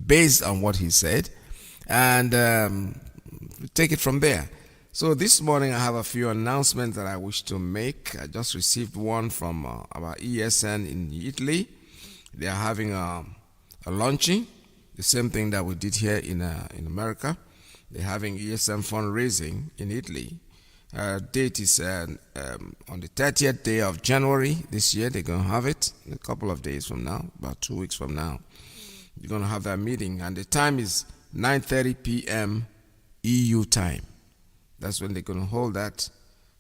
based on what he said, and take it from there. So this morning I have a few announcements that I wish to make. I just received one from our ESN in Italy. They are having a launching, the same thing that we did here in America. They're having ESN fundraising in Italy. Date is on the 30th day of January this year. They're going to have it in a couple of days from now, about 2 weeks from now. You're going to have that meeting, and the time is 9:30 p.m. EU time. That's when they're going to hold that.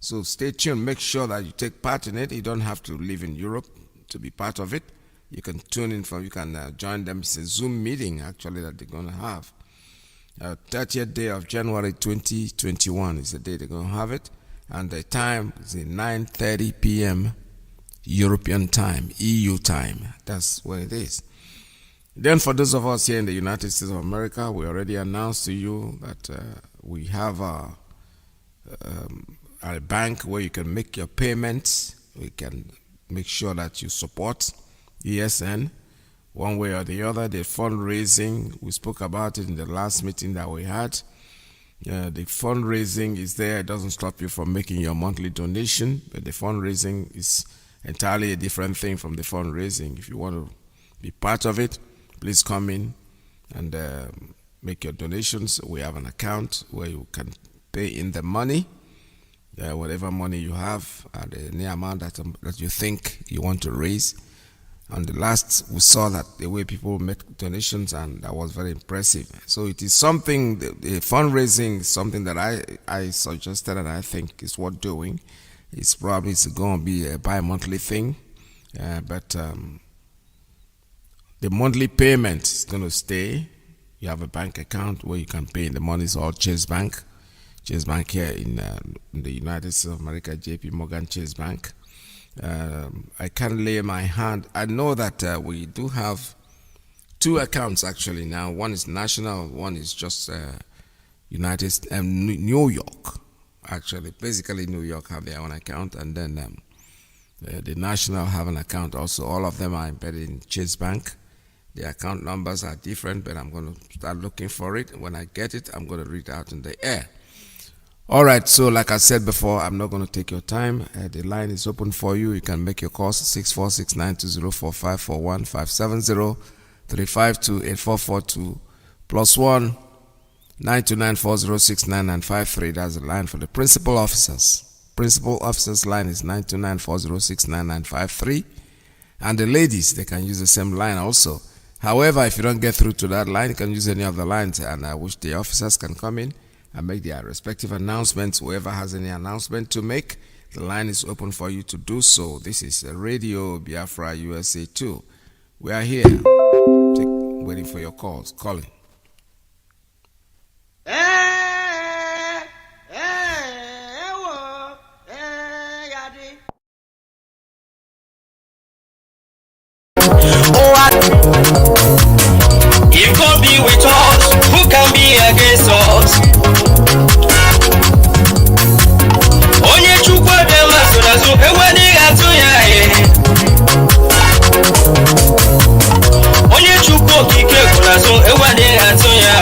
So stay tuned. Make sure that you take part in it. You don't have to live in Europe to be part of it. You can tune in you can join them. It's a Zoom meeting, actually, that they're going to have. 30th day of January 2021 is the day they're going to have it. And the time is 9:30 p.m. European time, EU time. That's what it is. Then for those of us here in the United States of America, we already announced to you that we have a bank where you can make your payments. We can make sure that you support ESN one way or the other. The fundraising, we spoke about it in the last meeting that we had. The fundraising is there. It doesn't stop you from making your monthly donation, but the fundraising is entirely a different thing from the fundraising. If you want to be part of it, please come in and make your donations. We have an account where you can pay in the money, whatever money you have, and any amount that you think you want to raise. And the last, we saw that the way people make donations, and that was very impressive. So it is something, the fundraising is something that I suggested and I think is worth doing. It's probably going to be a bi-monthly thing, but the monthly payment is going to stay. You have a bank account where you can pay in the money. It's all Chase Bank. Chase Bank here in the United States of America, JP Morgan Chase Bank. I can't lay my hand. I know that we do have two accounts actually now. One is national, one is just New York. Actually, basically New York have their own account, and then the national have an account also. All of them are embedded in Chase Bank. The account numbers are different, but I'm going to start looking for it. When I get it, I'm going to read it out in the air. All right, so like I said before, I'm not going to take your time. The line is open for you. You can make your calls 646-920-4541, 570-352-8442, +1 929-406-9953. That's the line for the principal officers. Principal officers line is 929-406-9953. And the ladies, they can use the same line also. However, if you don't get through to that line, you can use any of the lines, and I wish the officers can come in and make their respective announcements. Whoever has any announcement to make, the line is open for you to do so. This is Radio Biafra USA 2. We are here waiting for your calls. Calling. If God be with us, who can be against us? Onye chukwu ebe masonazo enwere atụ ya Onye chukwu okike kwunazo enwere atụ ya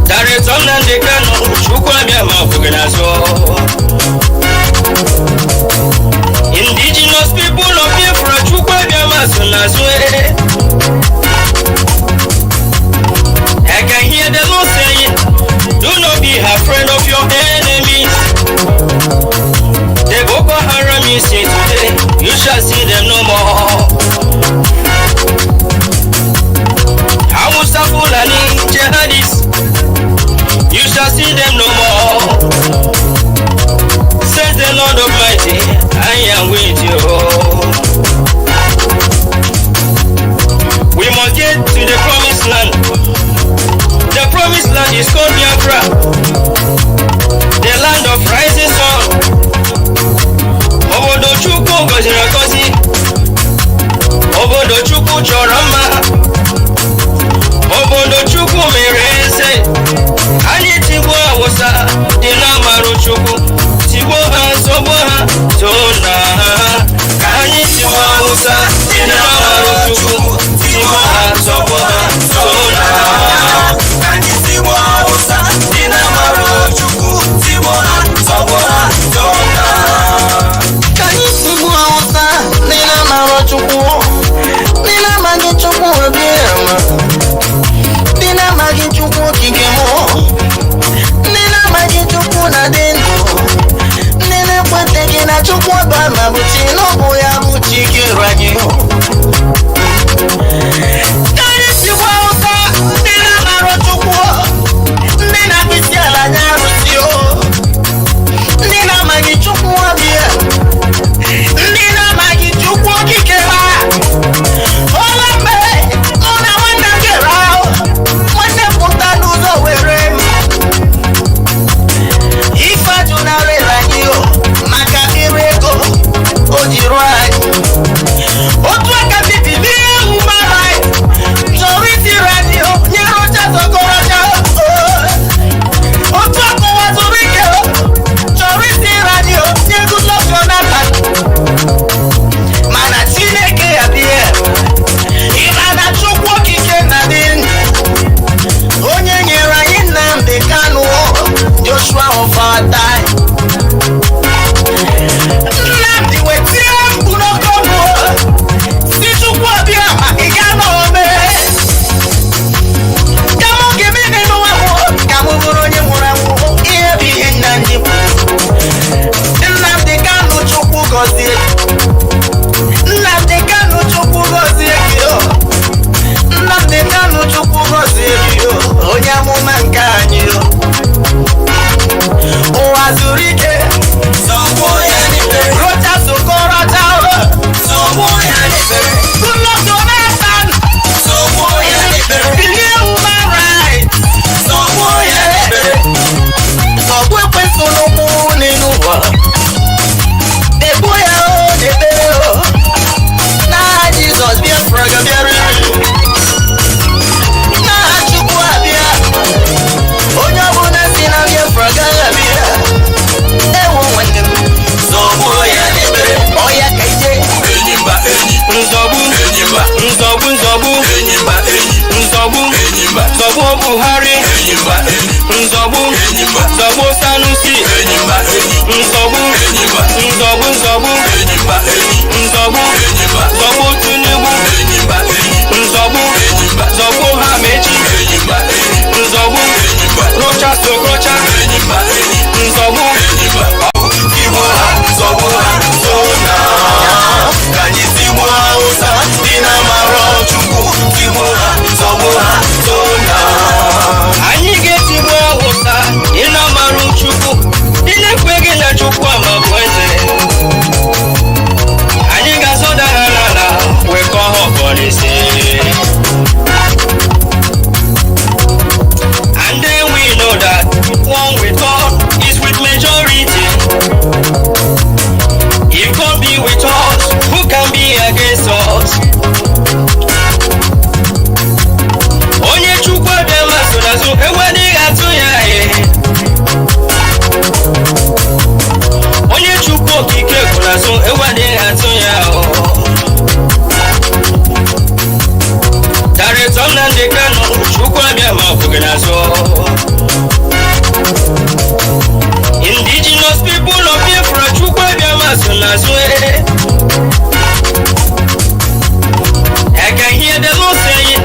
Director Nnamdi Kanu chukwu abịa ma ọbụgịnazo Indigenous people of Biafra chukwu abịa masonazo I can hear the Lord saying, do not be afraid of your enemies. The Boko Haram you see today, you shall see them no more. Hausa Fulani jihadists, you shall see them no more. Says the Lord Almighty, I am with you. We must get to the promised land. The promised land is called Biafra, the land of rising sun. Obodo Chukwu gọziri agọzi, obodo Chukwu chọrọ mma, obodo Chukwu mere eze. Anyị tigbuo Awụsa dị n'amarụ Chukwu, tigbuo ha, zọgbuo ha, too na ha. Ka anyị tigbuo Awụsa dị n'amarụ everybody say. And then we know that one with God is with majority. If God be with us, who can be against us? Onye chukwu abịama so n'azụ enweghị atụ ya onye chukwu okike kwụ n'azụ enweghị atụ ya Director Nnamdi Kanu chukwu abịama kwụghị n'azụ Indigenous people of Biafra chukwu abịama so n'azụ I can hear the Lord saying,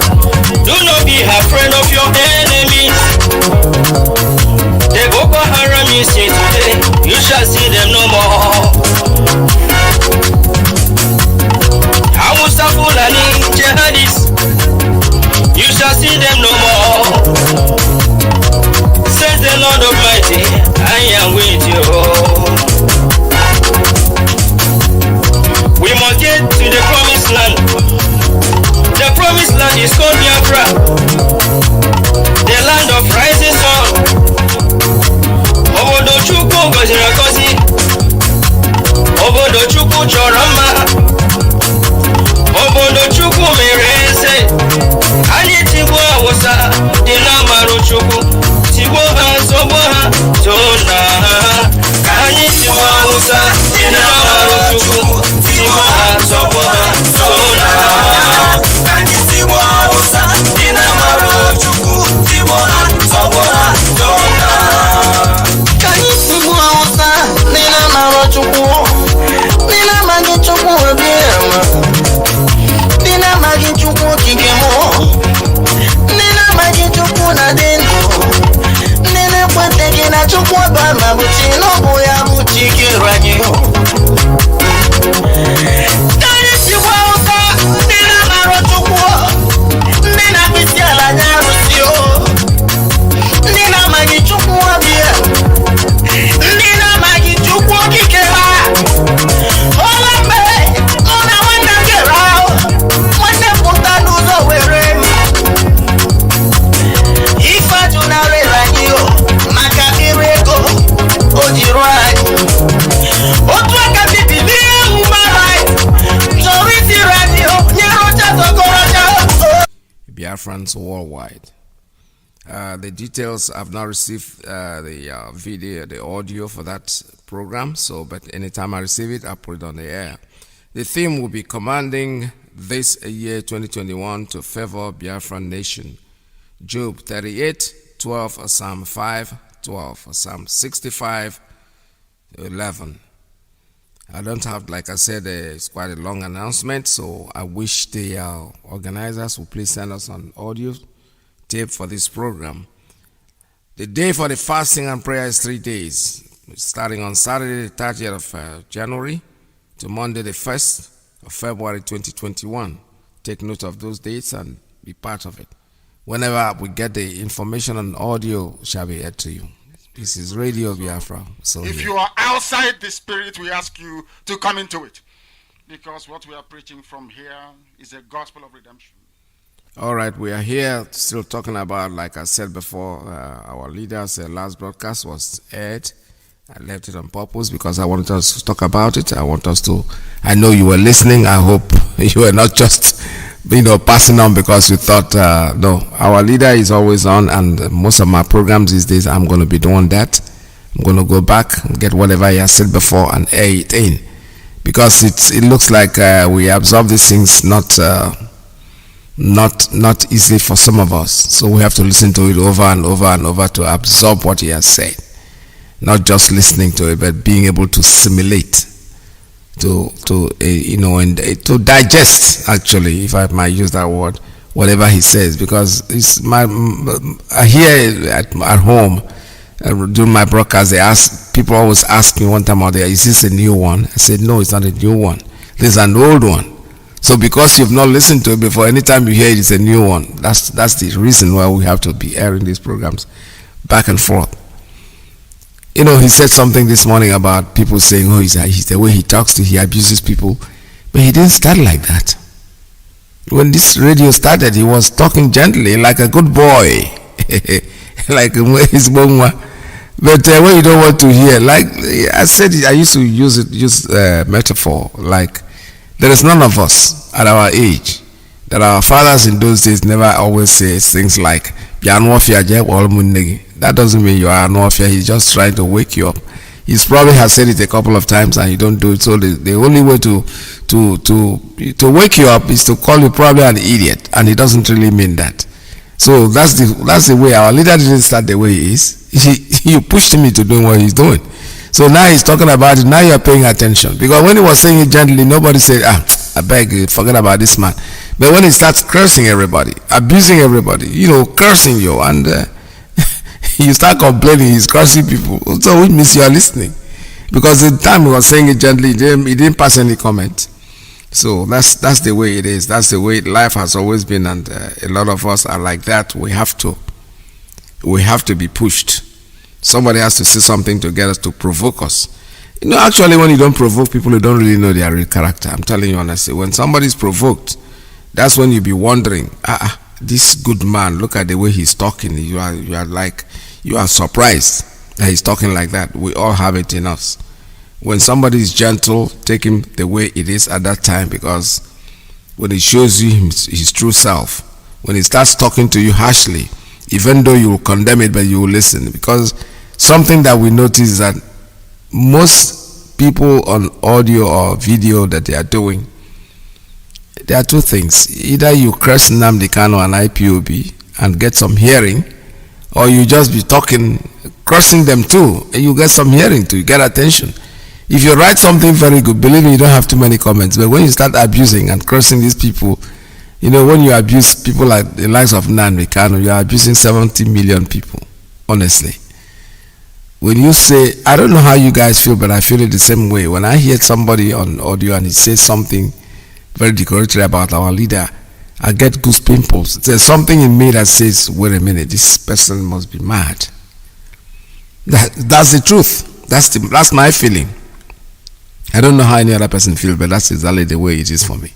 do not be afraid of your enemies. The Boko Haram you see today, you shall see them no more. Hausa Fulani jihadists, you shall see them no more. Says the Lord Almighty, I am with you. We must get to the promised land. The promised land is called Biafra, the land of rising sun. Obodo Chukwu gọziri agọzi, obodo Chukwu chọrọ mma, obodo Chukwu mere eze. Anyị tigbuo Hausa dị n'amarụ Chukwu, tigbuo ha zọgbuo ha tona ha. Ka anyị tigbuo Hausa dị n'amarụ Chukwu, tigbuo ha zọgbuo ha tona ha. Biafrans worldwide. The details I've not received the video, the audio for that program. So, but anytime I receive it, I put it on the air. The theme will be commanding this year 2021 to favor Biafran nation. Job 38:12, Psalm 5:12, Psalm 65:11. I don't have, like I said, it's quite a long announcement, so I wish the organizers would please send us an audio tape for this program. The day for the fasting and prayer is 3 days, starting on Saturday the 30th of January to Monday the 1st of February 2021. Take note of those dates and be part of it. Whenever we get the information on audio, shall be aired to you. This is Radio Biafra. So if you are outside the spirit, we ask you to come into it. Because what we are preaching from here is a gospel of redemption. All right, we are here still talking about, like I said before, our leader's last broadcast was aired. I left it on purpose because I wanted us to talk about it. I know you were listening. I hope you were not just passing on because you thought, no, our leader is always on, and most of my programs these days, I'm going to be doing that. I'm going to go back and get whatever he has said before and air it in. Because it looks like we absorb these things not easily for some of us. So we have to listen to it over and over and over to absorb what he has said. Not just listening to it, but being able to assimilate. To digest, actually, if I might use that word, whatever he says, because it's here at home during my broadcast, people always ask me one time or the other, is this a new one? I said, no, it's not a new one. This is an old one. So because you've not listened to it before, anytime you hear it, it's a new one. That's the reason why we have to be airing these programs back and forth. He said something this morning about people saying, he's the way he talks he abuses people. But he didn't start like that. When this radio started, he was talking gently, like a good boy, like his mama. But when you don't want to hear, like I said, I used to use metaphor, like there is none of us at our age that our fathers in those days never always say things like that doesn't mean you are an warfare. He's just trying to wake you up. He's probably has said it a couple of times and you don't do it. So the only way to wake you up is to call you probably an idiot, and he doesn't really mean that. So that's the way our leader didn't start the way he is. You pushed him into doing what he's doing. So now he's talking about it. Now you're paying attention, because when he was saying it gently, nobody said, I beg you, forget about this man. But when he starts cursing everybody, abusing everybody, cursing you, and you start complaining, he's cursing people. So which means you are listening, because the time he was saying it gently, he didn't pass any comment. So that's the way it is. That's the way life has always been, and a lot of us are like that. We have to be pushed. Somebody has to say something to get us, to provoke us. Actually, when you don't provoke people, you don't really know their real character. I'm telling you honestly. When somebody's provoked, that's when you be wondering, this good man, look at the way he's talking. You are surprised that he's talking like that. We all have it in us. When somebody is gentle, take him the way it is at that time, because when he shows you his true self, when he starts talking to you harshly, even though you will condemn it, but you will listen. Because something that we notice is that most people on audio or video that they are doing, there are two things. Either you curse Nnamdi Kanu and IPOB and get some hearing, or you just be talking, cursing them too, and you get some hearing too, you get attention. If you write something very good, believe me, you don't have too many comments. But when you start abusing and cursing these people, when you abuse people like the likes of Nnamdi Kanu, you are abusing 70 million people, honestly. When you say, I don't know how you guys feel, but I feel it the same way. When I hear somebody on audio and he says something very derogatory about our leader, I get goose pimples. There's something in me that says, wait a minute, this person must be mad. That's the truth. That's my feeling. I don't know how any other person feels, but that's exactly the way it is for me.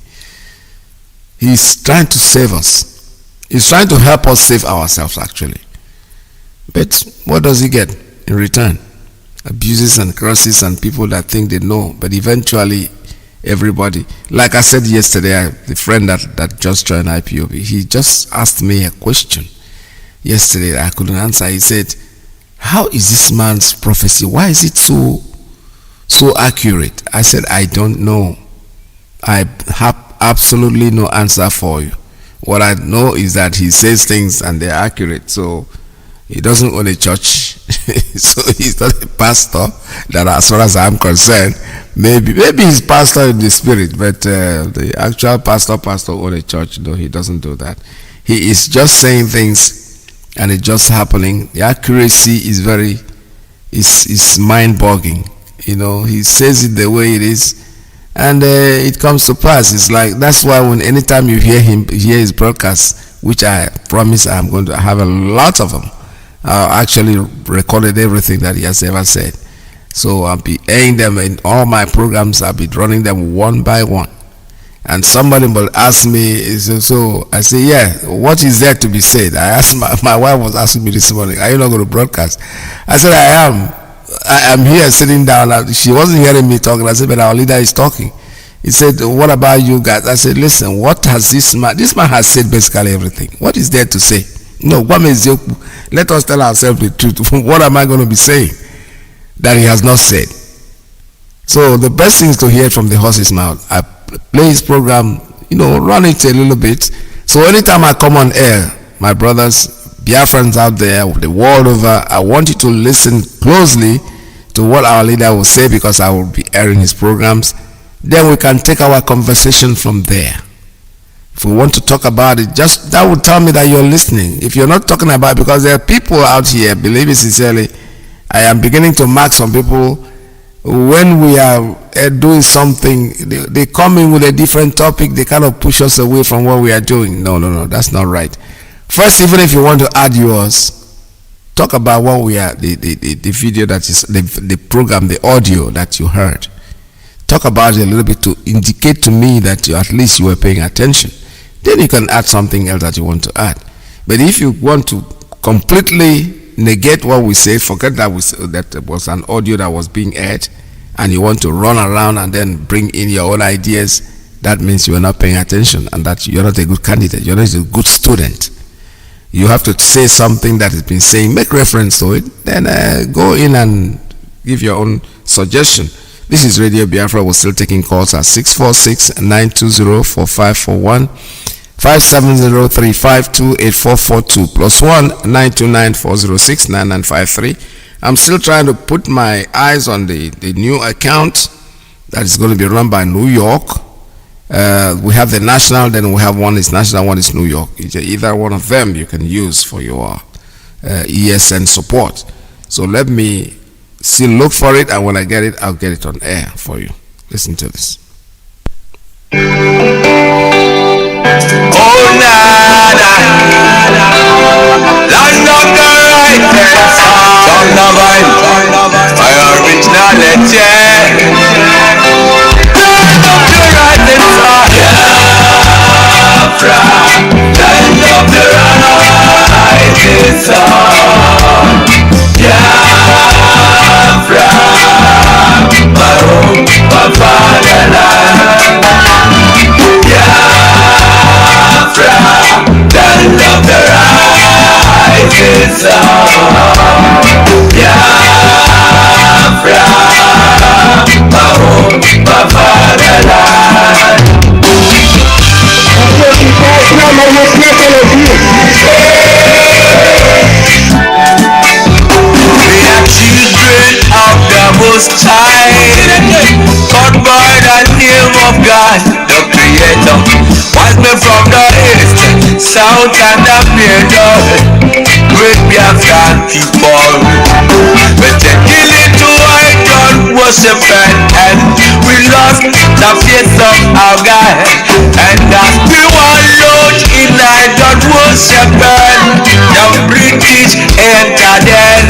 He's trying to save us. He's trying to help us save ourselves, actually. But what does he get in return? Abuses and curses and people that think they know, but eventually everybody, like I said yesterday, the friend that just joined IPOB, he just asked me a question yesterday that I couldn't answer. He said, how is this man's prophecy, why is it so accurate? I said, I don't know. I have absolutely no answer for you. What I know is that he says things and they're accurate. So he doesn't own a church. So he's not a pastor. That, as far as I'm concerned, maybe he's pastor in the spirit, but the actual pastor own a church. No, he doesn't do that. He is just saying things and it's just happening. The accuracy is is mind-boggling. He says it the way it is, and it comes to pass. It's like, that's why anytime you hear his broadcasts, which I promise I'm going to have a lot of them, I actually recorded everything that he has ever said. So I'll be airing them in all my programs. I'll be running them one by one. And somebody will ask me, so I say, yeah, what is there to be said? I asked my wife was asking me this morning, are you not going to broadcast? I said, I am here sitting down. She wasn't hearing me talking. I said, but our leader is talking. He said, what about you guys? I said, listen, what has this man has said basically everything. What is there to say? No, let us tell ourselves the truth. What am I going to be saying that he has not said? So the best thing is to hear it from the horse's mouth. I play his program, run it a little bit. So anytime I come on air, my brothers, Biafrans out there, the world over, I want you to listen closely to what our leader will say, because I will be airing his programs. Then we can take our conversation from there. If we want to talk about it, just that would tell me that you're listening. If you're not talking about it, because there are people out here, believe me sincerely, I am beginning to mark some people. When we are doing something, they come in with a different topic, they kind of push us away from what we are doing. No, that's not right. First, even if you want to add yours, talk about what we are, the video that is, the program, the audio that you heard. Talk about it a little bit to indicate to me that at least you were paying attention. then you can add something else that you want to add. But if you want to completely negate what we say, forget that that was an audio that was being aired, and you want to run around and then bring in your own ideas, that means you are not paying attention, and that you're not a good candidate, you're not a good student. You have to say something that has been saying, make reference to it, then go in and give your own suggestion. This is Radio Biafra. We're still taking calls at 646-920-4541, 570-352-8442, +1 929-406-9953. I'm still trying to put my eyes on the new account that is going to be run by New York. We have the national, then we have one is national, one is New York. Either one of them you can use for your ESN support. So let me still look for it, and when I get it, I'll get it on air for you. Listen to this. Oh, nada, land of the righteous, from the vine, my originality. Land of the righteous, Biafra, land of the righteous, Biafra, my home, my fatherland. Biafra, land of the rising sun. Biafra, my home, my fatherland. We are children of the Most High, called by the name of God, the Creator. Wise men from the east, south, and the middle, great Biafran people. We take killing to idol worshiping, and we lost the faith of our God. And as we were lost in idol worshiping, the British entered in,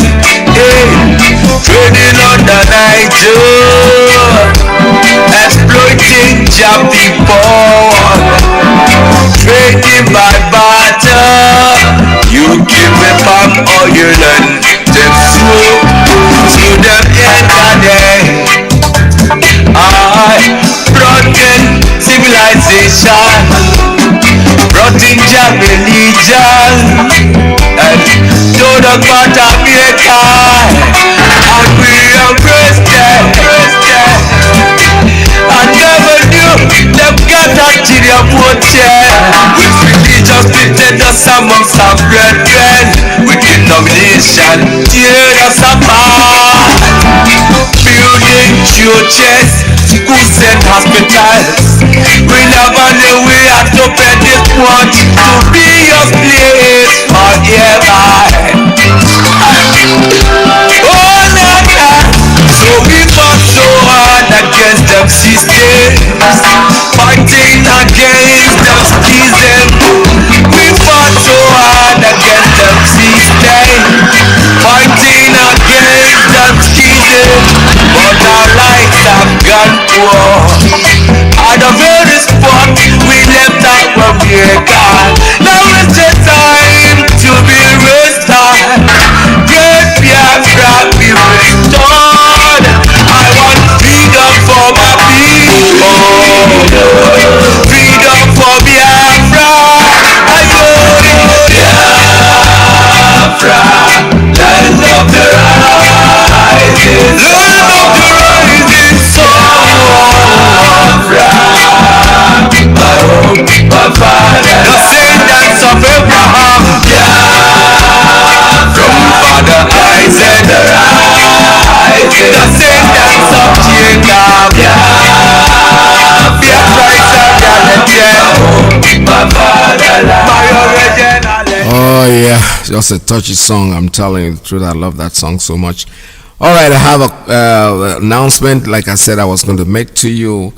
trading on the Niger, exploiting Jam people, trading by barter. You give me palm oil and them smoke to them entered. I brought in civilization, brought in Jam religion, and told about America, and we embraced them. I never knew them gathered to their motel with religious pretenders amongst our brethren, with denomination tear us apart, building churches, schools and hospitals. We never knew we had to pay this much to be your place forever. Oh, Nana, so we fought so hard against them systems, fighting against them schism. We fought so hard against them systems, fighting against them schism. But our lives have gone poor. At the very spot we left out when we got. Now it's the time to be restored. Great Biafra be restored. I want freedom for my people, freedom for Biafra. Biafra, land of the rising sun. Biafra, my home, my father. The descendants of Abraham. From Father Isaac, the descendants of Jacob. Biafra is a reality. My fatherland, my original. Oh yeah, just a touchy song. I'm telling you the truth, I love that song so much. All right, I have a announcement. Like I said, I was going to make to you.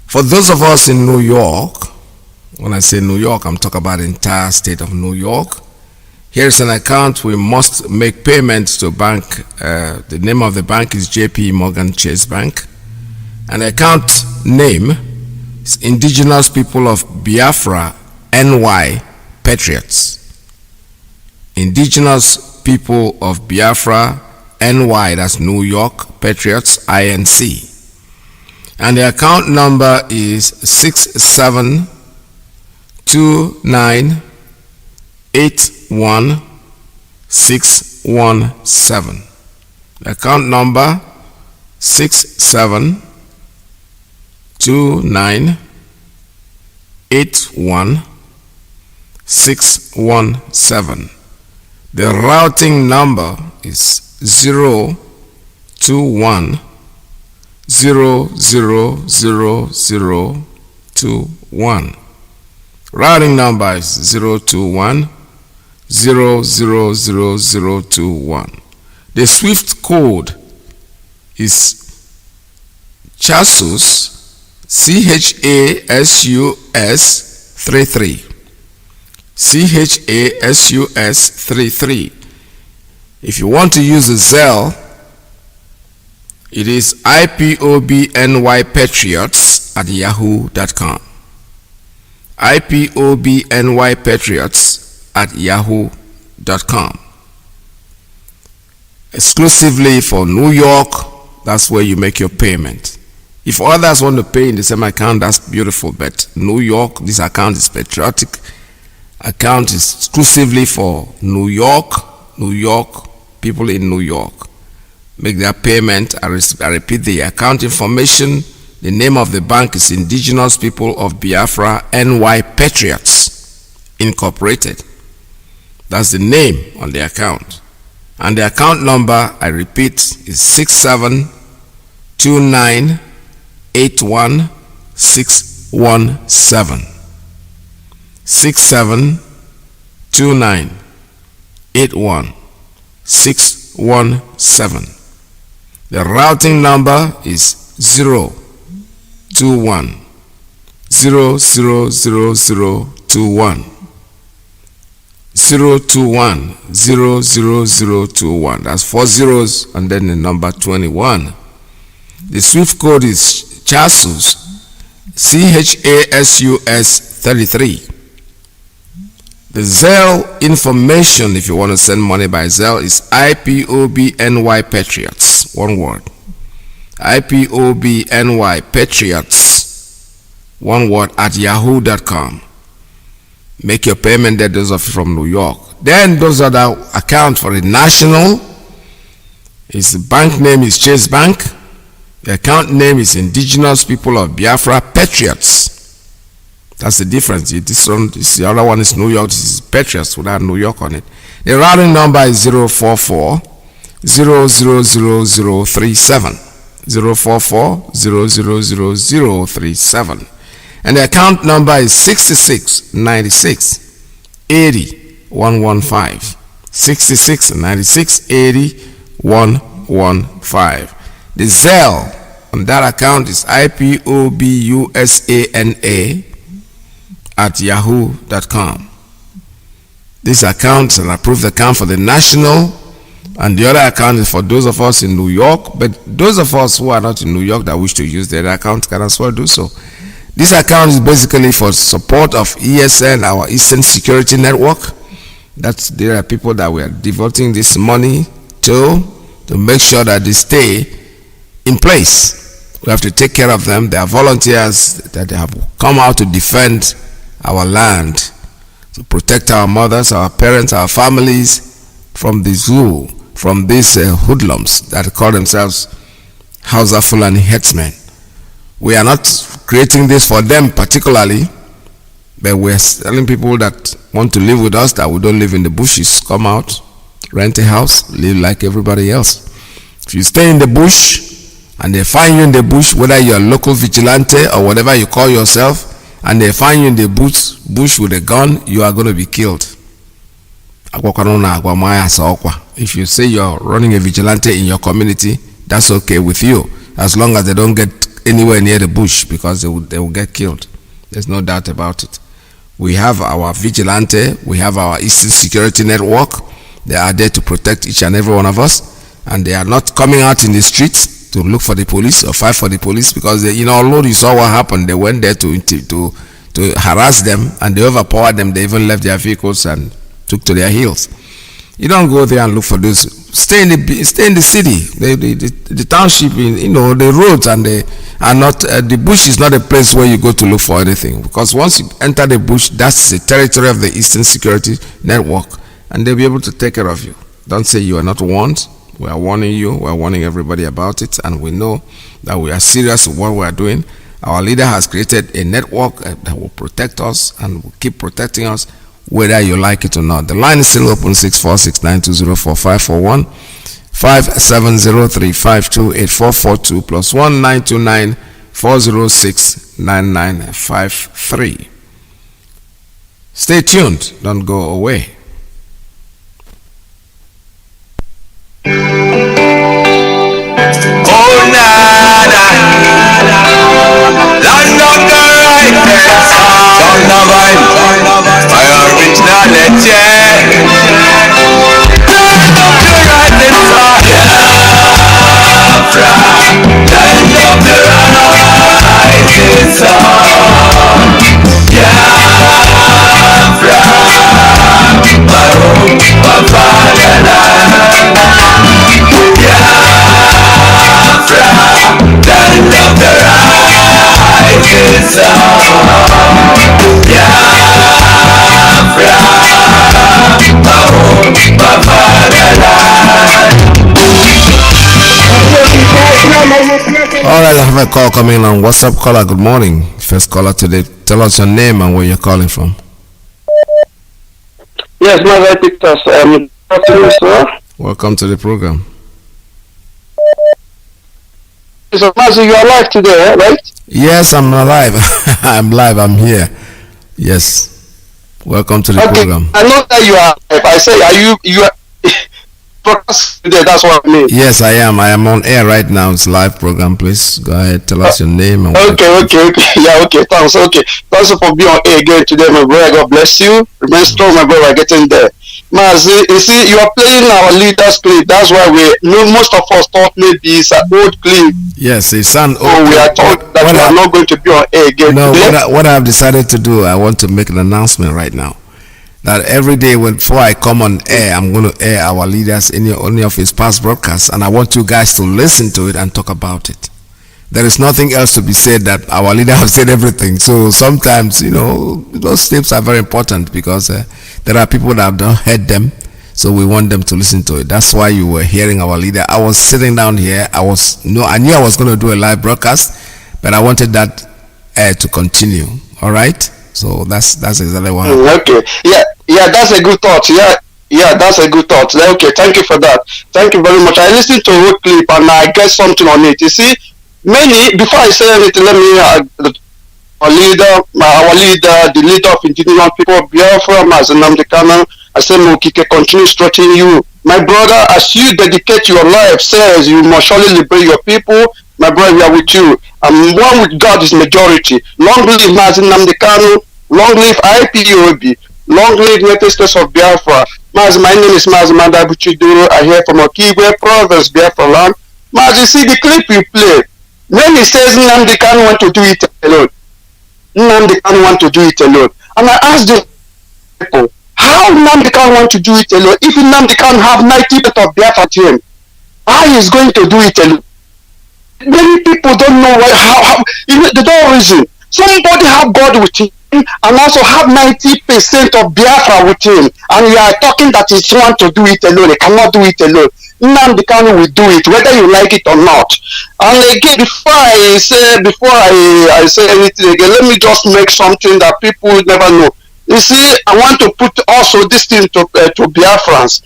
For those of us in New York, when I say New York, I'm talking about the entire state of New York. Here's an account. We must make payments to bank. The name of the bank is JP Morgan Chase Bank. And the account name is Indigenous People of Biafra NY Patriots. Indigenous People of Biafra NY, that's New York Patriots INC. And the account number is 672981617. The account number 672981617. The routing number is 021000021. Routing number is 021000021. The SWIFT code is CHASUS, CHASUS 33. CHASUS 33. If you want to use the Zelle, it is ipobnypatriots@yahoo.com. ipobnypatriots@yahoo.com. Exclusively for New York, that's where you make your payment. If others want to pay in the same account, that's beautiful, but New York, this account is patriotic. Account is exclusively for New York, people in New York. Make their payment. I repeat the account information. The name of the bank is Indigenous People of Biafra NY Patriots Incorporated. That's the name on the account. And the account number, I repeat, is 672981617. 672981617. The routing number is 021000021. 021000021. That's 4 zeros and then the number 21. The SWIFT code is CHASUS, CHASUS 33. The Zelle information, if you want to send money by Zelle, is IPOBNY Patriots, one word. IPOBNY Patriots, one word, @yahoo.com. Make your payment there, those of you from New York. Then those are the account for the national. The bank name is Chase Bank. The account name is Indigenous People of Biafra Patriots. That's the difference. The other one is New York. This is Patriots without New York on it. The routing number is 044000037. 044000037. And the account number is 6696801115. 6696801115. The Zelle on that account is IPOBUSANA@yahoo.com. This account is an approved account for the national, and the other account is for those of us in New York. But those of us who are not in New York that wish to use their account can as well do so. This account is basically for support of ESN, our Eastern Security Network. There are people that we are devoting this money to make sure that they stay in place. We have to take care of them. They are volunteers that have come out to defend our land, to protect our mothers, our parents, our families from the zoo, from these hoodlums that call themselves Hausa Fulani headsmen. We are not creating this for them particularly, but we're telling people that want to live with us that we don't live in the bushes. Come out, rent a house, live like everybody else. If you stay in the bush and they find you in the bush, whether you're a local vigilante or whatever you call yourself, and they find you in the bush with a gun, you are going to be killed. If you say you're running a vigilante in your community, that's okay with you, as long as they don't get anywhere near the bush, because they will get killed. There's no doubt about it. We have our vigilante, we have our Eastern Security Network. They are there to protect each and every one of us, and they are not coming out in the streets to look for the police or fight for the police, because although you saw what happened, they went there to to harass them, and they overpowered them. They even left their vehicles and took to their heels. You don't go there and look for those. Stay in the city. The township, the roads and the bush is not a place where you go to look for anything, because once you enter the bush, that's the territory of the Eastern Security Network, and they'll be able to take care of you. Don't say you are not warned. We are warning you. We are warning everybody about it, and we know that we are serious with what we are doing. Our leader has created a network that will protect us and will keep protecting us, whether you like it or not. The line is still open, 646-920-4541, 5703-528-442, plus 1929-406-9953. Stay tuned. Don't go away. Oh nada, land of the righteous, from the vine, my originality. Land of the righteous, Biafra, land of the righteous, Biafra, my home, my fatherland. Land of the righteous, Biafra, my home, my fatherland. All right, I have a call coming on. WhatsApp caller, good morning. First caller today. Tell us your name and where you're calling from. Yes, Mazi Pictures. Good afternoon, sir. Welcome to the program. So, Mazi, you are live today, right? Yes, I'm alive. I'm live. I'm here. Yes. Welcome to the program. I know that you are live. I say, you are broadcast today? That's what I mean. Yes, I am. I am on air right now. It's a live program. Please go ahead. Tell us your name. And okay. Yeah, okay. Thanks. Okay. Thanks for being on air again today, my brother. God bless you. Remain strong, my brother. Getting there. Mazi, you see, you are playing our leader's clip. That's why most of us thought maybe it's an old clip. Yes, it's an old clip. So we are told that we are not going to be on air again today. What I have decided to do, I want to make an announcement right now. That every day before I come on air, I'm going to air our leaders in any of his past broadcasts, and I want you guys to listen to it and talk about it. There is nothing else to be said. That our leader have said everything. So sometimes, those tips are very important, because there are people that have not heard them. So we want them to listen to it. That's why you were hearing our leader. I was sitting down here. I knew I was going to do a live broadcast, but I wanted that to continue. All right. So that's exactly what happened. Okay. Yeah, that's a good thought. Yeah, that's a good thought. Okay, thank you for that. Thank you very much. I listened to a clip and I get something on it. You see, before I say anything, let me our leader, the leader of indigenous people, Biafra, Mazi, I say, Iyke, continue stretching you. My brother, as you dedicate your life, says you must surely liberate your people. My brother, we are with you. One with God is majority. Long live Mazi, long live IPOB, long live United States of Biafra. Mazi, my name is Mazi Mandabuchiduru. I hear from Okigwe province, Biafra land. Mazi, see the clip you play. When he says Nnamdi Kanu want to do it alone. Nnamdi Kanu want to do it alone. And I asked the people, how Nnamdi Kanu want to do it alone? If Nnamdi Kanu have 90% of Biafra team, how is going to do it alone? Many people don't know how they don't reason. Somebody have God with him and also have 90% of Biafra with him, and you are talking that he want to do it alone. He cannot do it alone. Nnamdi Kanu will do it, whether you like it or not. And again, before I say anything again, let me just make something that people never know. You see, I want to put also this thing to Biafrans.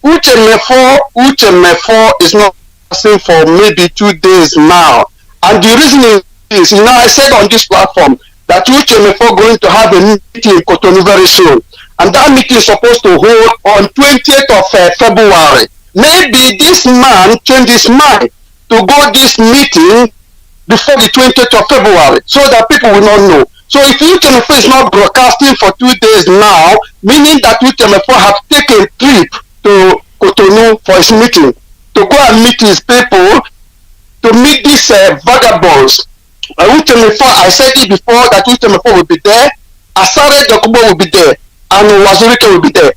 Uche Mefo is not asking for maybe 2 days now, and the reason is, I said on this platform that Uche Mefo going to have a meeting in Cotonou very soon, and that meeting is supposed to hold on 20th of February. Maybe this man changed his mind to go this meeting before the 20th of February, so that people will not know. So if Uche Mefo is not broadcasting for 2 days now, meaning that Uche Mefo have taken a trip to Cotonou for his meeting, to go and meet his people, to meet these vagabonds, Uchemefo, I said it before that Uchemefo will be there, Asare Jacobo will be there, and Wazurike will be there.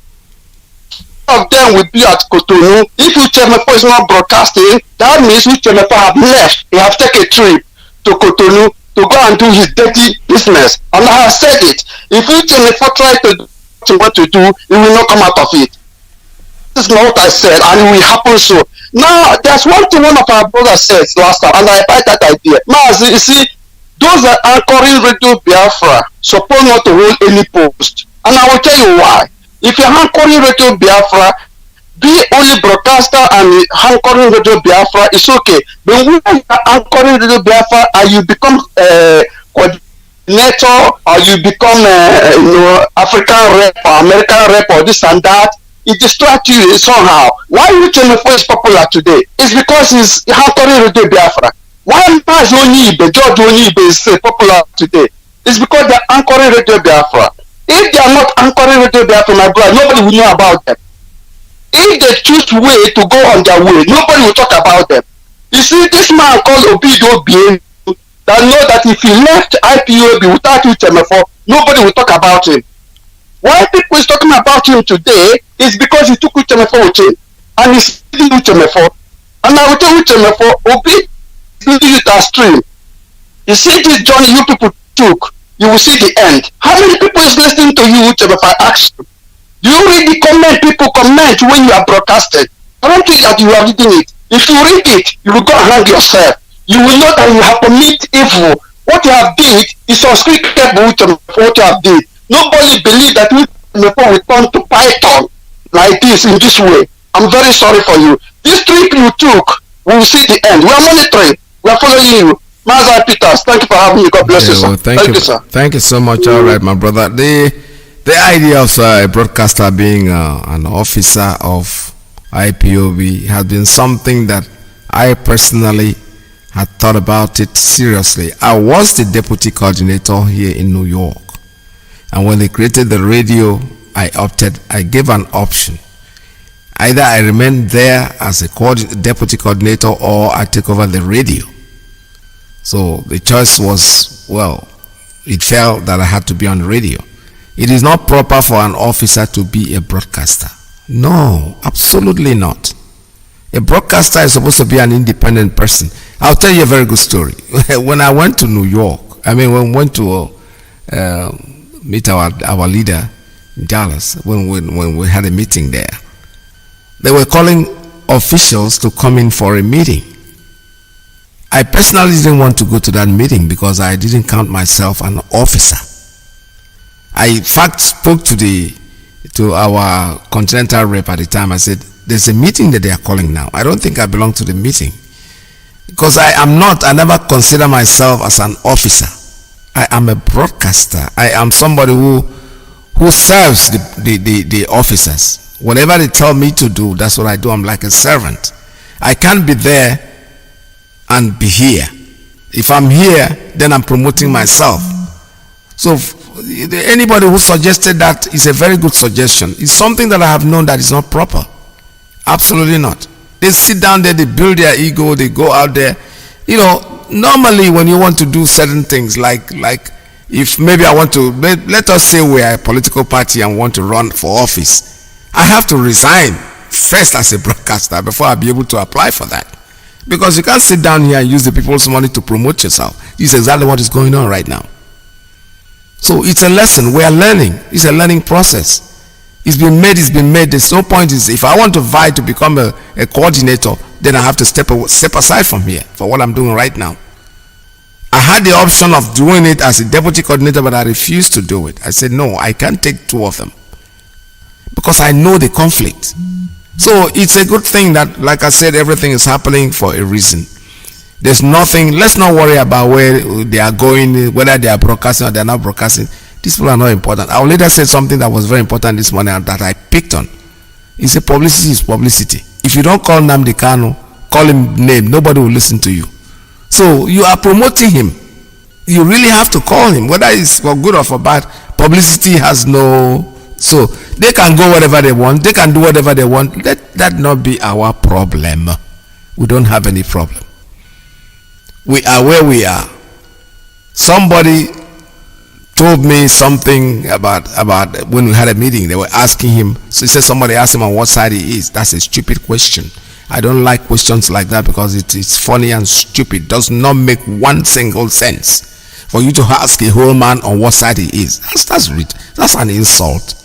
Of them will be at Cotonou. If Uchemefo is not broadcasting, that means Uchemefo have left. He have taken a trip to Cotonou to go and do his dirty business. And I have said it. If Uchemefo tries to do what to do, he will not come out of it. This is not what I said, and it will happen so. Now, there's one thing one of our brothers said last time, and I buy that idea. Mazi, you see, those that are anchoring Radio Biafra suppose not to hold any post. And I will tell you why. If you're anchoring Radio Biafra, be only broadcaster and anchoring Radio Biafra, it's okay. But when you are anchoring Radio Biafra and you become coordinator or you become African rep or American rep or this and that, it distracts you somehow. Why Uchemefo is popular today? It's because he's anchoring Radio Biafra. Why Mazi Onyibe, George Onyibe is popular today? It's because they're anchoring Radio Biafra. If they are not anchoring Radio Biafra, my brother, nobody will know about them. If they choose way to go on their way, nobody will talk about them. You see, this man called Obido Bien, that know that if he left IPOB without Uchemefo, nobody will talk about him. Why people is talking about him today is because he took Uchemefo with him, and he's leading Uchemefo. And I will tell Uchemefo, Obi leading you to a stream. You see this journey you people took, you will see the end. How many people is listening to you, Uchemefo? I ask you. Do you read the comment? People comment when you are broadcasted. I don't think that you are reading it. If you read it, you will go and hang yourself. You will know that you have committed evil. What you have did is unspeakable for what you have did. Nobody believes that Uchemefo will turn to Python like this in this way. I'm very sorry for you. This trip you took, we will see the end. We are monitoring. We are following you. Mazi Peters, thank you for having me. God bless you, sir. Well, thank you, sir. Thank you so much. All right, my brother. The idea of a broadcaster being an officer of IPOB has been something that I personally had thought about it seriously. I was the deputy coordinator here in New York, and when they created the radio, I gave an option. Either I remain there as a deputy coordinator or I take over the radio. So the choice was, well, it felt that I had to be on the radio. It is not proper for an officer to be a broadcaster. No, absolutely not. A broadcaster is supposed to be an independent person. I'll tell you a very good story. When I went to New York, when we went to meet our leader in Dallas, when we had a meeting there, they were calling officials to come in for a meeting. I personally didn't want to go to that meeting because I didn't count myself an officer. I in fact spoke to our continental rep at the time. I said, there's a meeting that they are calling now. I don't think I belong to the meeting. Because I never consider myself as an officer. I am a broadcaster. I am somebody who serves the officers. Whatever they tell me to do, that's what I do. I'm like a servant. I can't be there and be here. If I'm here, then I'm promoting myself. So anybody who suggested that is a very good suggestion. It's something that I have known that is not proper. Absolutely not. They sit down there, they build their ego, they go out there. You know, normally when you want to do certain things, like if maybe I want to, let us say we are a political party and want to run for office, I have to resign first as a broadcaster before I'll be able to apply for that. Because you can't sit down here and use the people's money to promote yourself. This is exactly what is going on right now. So it's a lesson. We are learning. It's a learning process. It's been made. There's no point. If I want to vie to become a coordinator, then I have to step aside from here for what I'm doing right now. I had the option of doing it as a deputy coordinator, but I refused to do it. I said, no, I can't take two of them. Because I know the conflict. So it's a good thing that, like I said, everything is happening for a reason. There's nothing, let's not worry about where they are going, whether they are broadcasting or they are not broadcasting. These people are not important. Our leader said something that was very important this morning and that I picked on. He said publicity is publicity. If you don't call Nnamdi Kanu, call him name, nobody will listen to you. So you are promoting him. You really have to call him, whether it's for good or for bad. Publicity has no... So they can go wherever they want. They can do whatever they want. Let that not be our problem. We don't have any problem. We are where we are. Somebody told me something about when we had a meeting. They were asking him. So he said somebody asked him on what side he is. That's a stupid question. I don't like questions like that because it's funny and stupid. Does not make one single sense for you to ask a whole man on what side he is. That's an insult.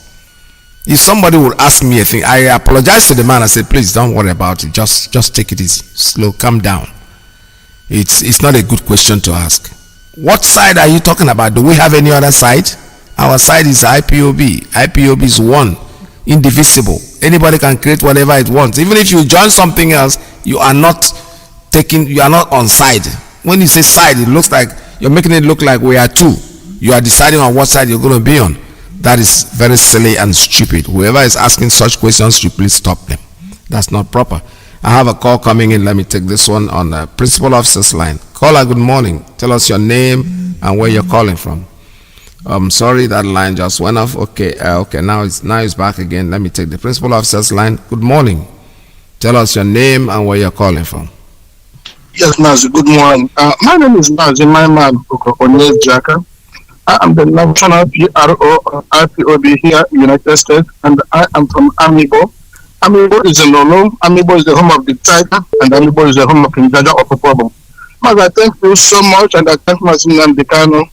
If somebody would ask me a thing, I apologize to the man. I said, please don't worry about it. Just take it easy, slow, calm down. It's not a good question to ask. What side are you talking about? Do we have any other side? Our side is IPOB. IPOB is one, indivisible. Anybody can create whatever it wants. Even if you join something else, you are not on side. When you say side, it looks like you're making it look like we are two. You are deciding on what side you're going to be on. That is very silly and stupid. Whoever is asking such questions should please stop them. That's not proper. I have a call coming in. Let me take this one on the principal officer's line. Caller, good morning. Tell us your name and where you're calling from. Sorry, that line just went off. Okay, now it's back again. Let me take the principal officer's line. Good morning. Tell us your name and where you're calling from. Yes, Mazi, good morning. My name is Mazi, my man, Onez Jaka. I am the national PRO of IPOB here in the United States, and I am from Amibo. Amibo is a Lolo. Amibo is the home of the tiger, and Amibo is the home of the Jaja of Ipob. Mazi, I thank you so much, and I thank Mazi Nambikano.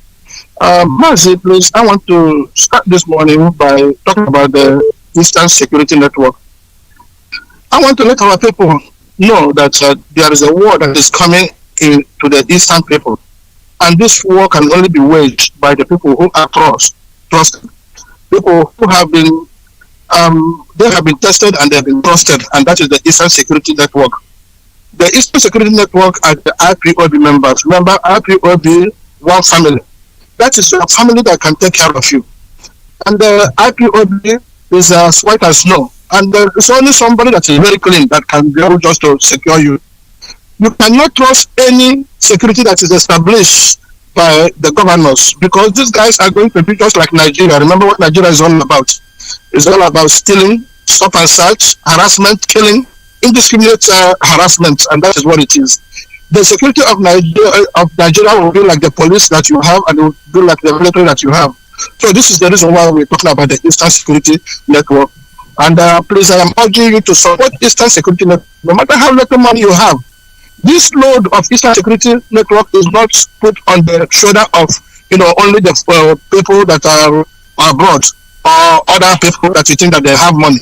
Mazi, please, I want to start this morning by talking about the Eastern Security Network. I want to let our people know that there is a war that is coming to the Eastern people. And this war can only be waged by the people who are trusted. People who have been, they have been tested and they have been trusted, and that is the Eastern Security Network. The Eastern Security Network are the IPOB members. Remember, IPOB, one family. That is a family that can take care of you. And the IPOB is as white as snow. And it's only somebody that is very clean that can be able just to secure you. You cannot trust any security that is established by the governors, because these guys are going to be just like Nigeria. Remember what Nigeria is all about. It's all about stealing, stop and search, harassment, killing, indiscriminate harassment, and that is what it is. The security of Nigeria will be like the police that you have, and it will be like the military that you have. So this is the reason why we're talking about the Eastern Security Network. And please, I am urging you to support Eastern Security Network, no matter how little money you have. This load of Eastern Security Network is not put on the shoulder of, only the people that are abroad or other people that you think that they have money.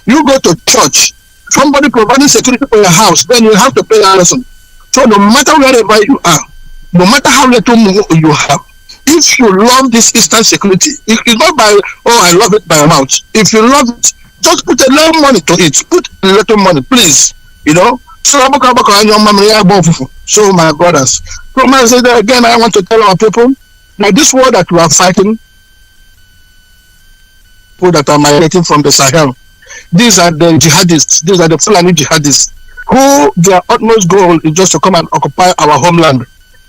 You go to church, somebody providing security for your house, then you have to pay a lesson. So no matter wherever you are, no matter how little you have, if you love this Eastern Security, it's not by, I love it by mouth. If you love it, just put a little money to it. Put a little money, please. So my brothers. So again, I want to tell our people that this war that we are fighting, people that are migrating from the Sahel, these are the jihadists, these are the Fulani jihadists, who their utmost goal is just to come and occupy our homeland,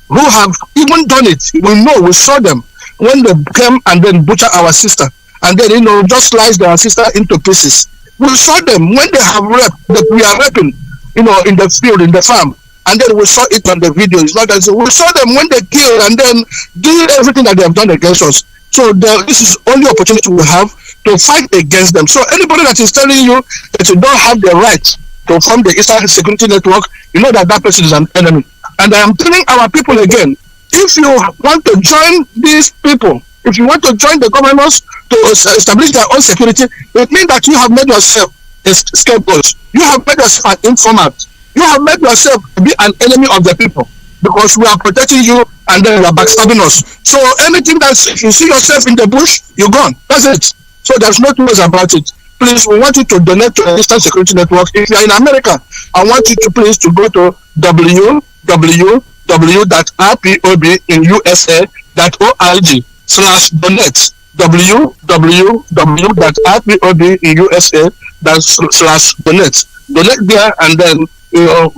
who have even done it. We saw them when they came and then butcher our sister, and then just slice their sister into pieces. We saw them when they have raped, that we are raping, in the field, in the farm, and then we saw it on the video. It's not that we saw them when they killed and then did everything that they have done against us. So this is only opportunity we have to fight against them. So anybody that is telling you that you don't have the right to form the Eastern Security Network, you know that person is an enemy. And I am telling our people again, if you want to join these people, if you want to join the governors to establish their own security, it means that you have made yourself a scapegoat. You have made yourself an informant. You have made yourself be an enemy of the people, because we are protecting you and then you are backstabbing us. So anything that if you see yourself in the bush, you're gone. That's it. So there's no two ways about it. Please, we want you to donate to the Eastern Security Network. If you are in America, I want you to please to go to www.ipobinUSA.org/donate. www.ipobinUSA.org/donate. Donate there, and then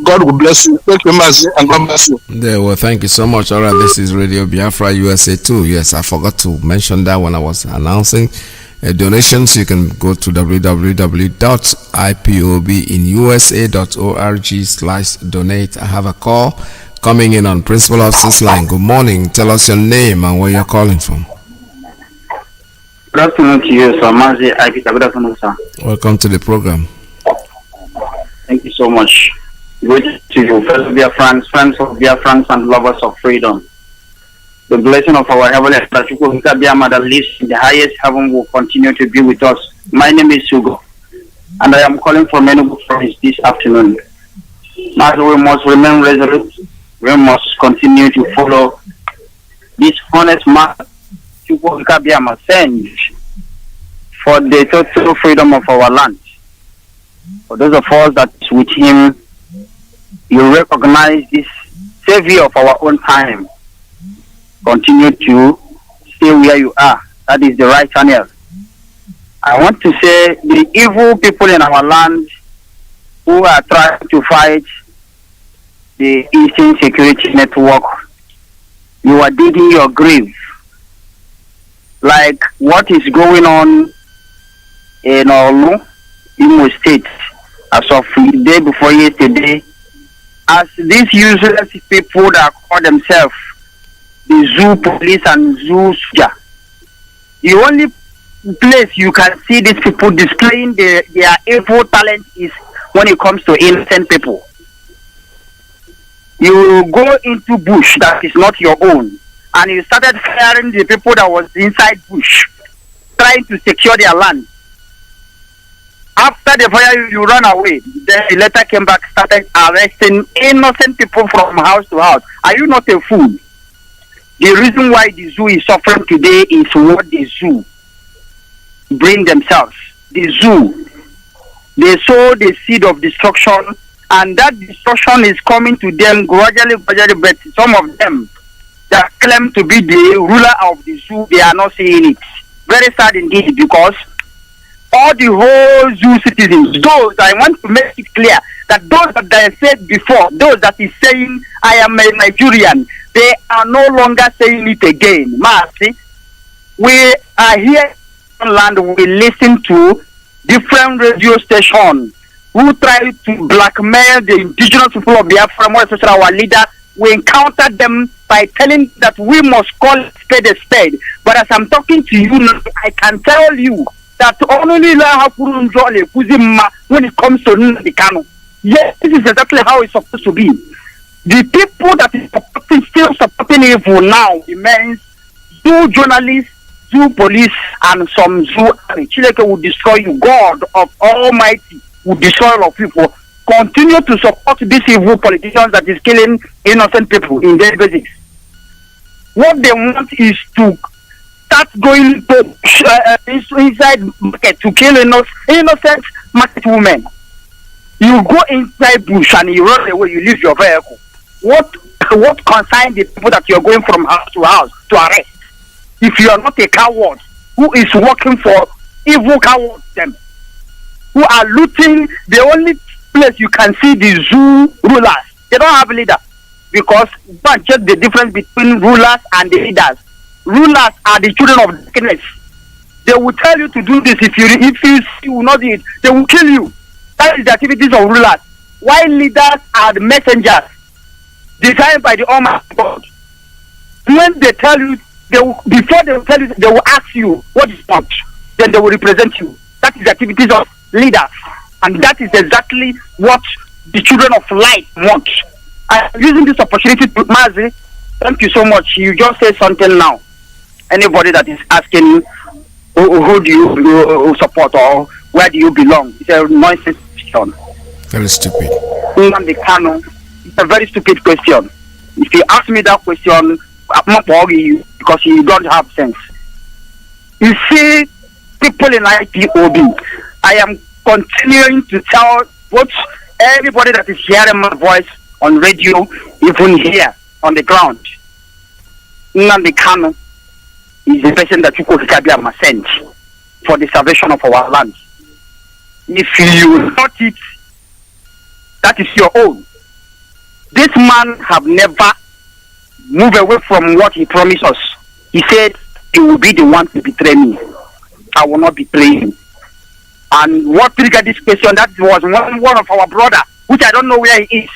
God will bless you. Thank you, Mazi, and God bless you. Well, thank you so much. All right, this is Radio Biafra USA 2. Yes, I forgot to mention that when I was announcing donations. You can go to www.ipobinUSA.org/donate. I have a call coming in on Principal Officer's line. Good morning. Tell us your name and where you're calling from. Good afternoon to you, sir. Mazi, Iyke. Good afternoon, sir. Welcome to the program. Thank you so much. Good to you, fellow Biafrans, friends of Biafrans, and lovers of freedom. The blessing of our Heavenly Father that lives in the highest heaven will continue to be with us. My name is Hugo, and I am calling from Enugu Province this afternoon. Now we must remain resolute. We must continue to follow this honest man sent for the total freedom of our land. For those of us that is with him, you recognize this savior of our own time. Continue to stay where you are. That is the right channel. I want to say the evil people in our land who are trying to fight the Eastern Security Network, you are digging your grave. Like what is going on in Olu, Imo State, as of the day before yesterday, as these useless people that call themselves the zoo police and zoo soldier. The only place you can see these people displaying their evil talent is when it comes to innocent people. You go into bush that is not your own, and you started firing the people that was inside bush, trying to secure their land. After the fire, you run away. Then you later came back, started arresting innocent people from house to house. Are you not a fool? The reason why the zoo is suffering today is what the zoo bring themselves. The zoo, they sow the seed of destruction, and that destruction is coming to them gradually, but some of them that claim to be the ruler of the zoo, they are not seeing it. Very sad indeed, because all the whole zoo citizens, those, I want to make it clear that those that I said before, those that is saying I am a Nigerian, they are no longer saying it again. Mazi, we are here in land, we listen to different radio stations who try to blackmail the indigenous people of Biafra, more especially our leader. We encounter them by telling that we must call spade a spade. But as I'm talking to you now, I can tell you that only when it comes to Nnamdi. Yes, this is exactly how it's supposed to be. The people that is supporting, still supporting evil now remains zoo journalists, zoo police, and some zoo army. Chileke will destroy you. God of Almighty will destroy all of people. Continue to support these evil politicians that is killing innocent people in their basics. What they want is to start going to inside market to kill innocent market women. You go inside bush and you run away, you leave your vehicle. What concerns the people that you're going from house to arrest? If you are not a coward who is working for evil cowards, them who are looting, the only place you can see the zoo rulers, they don't have leader, because don't check the difference between rulers and the leaders. Rulers are the children of darkness. They will tell you to do this. If you will not do it, they will kill you. That is the activities of rulers. While leaders are the messengers designed by the Almighty God. When they tell you, before they will tell you, they will ask you what you want. Then they will represent you. That is the activities of leaders, and that is exactly what the children of light want. I am using this opportunity to Mazi. Thank you so much. You just said something now. Anybody that is asking who do you support or where do you belong, it's a nonsense question. Very stupid. It's a very stupid question. If you ask me that question, I'm not arguing you because you don't have sense. You see, people in Ipob, I am continuing to tell both everybody that is hearing my voice on radio, even here on the ground. Nnamdi is the person that Chukwuka sent for the salvation of our land. If you not it, that is your own. This man have never moved away from what he promised us. He said he will be the one to betray me. I will not betray him. And what triggered this question, that was one of our brother, which I don't know where he is.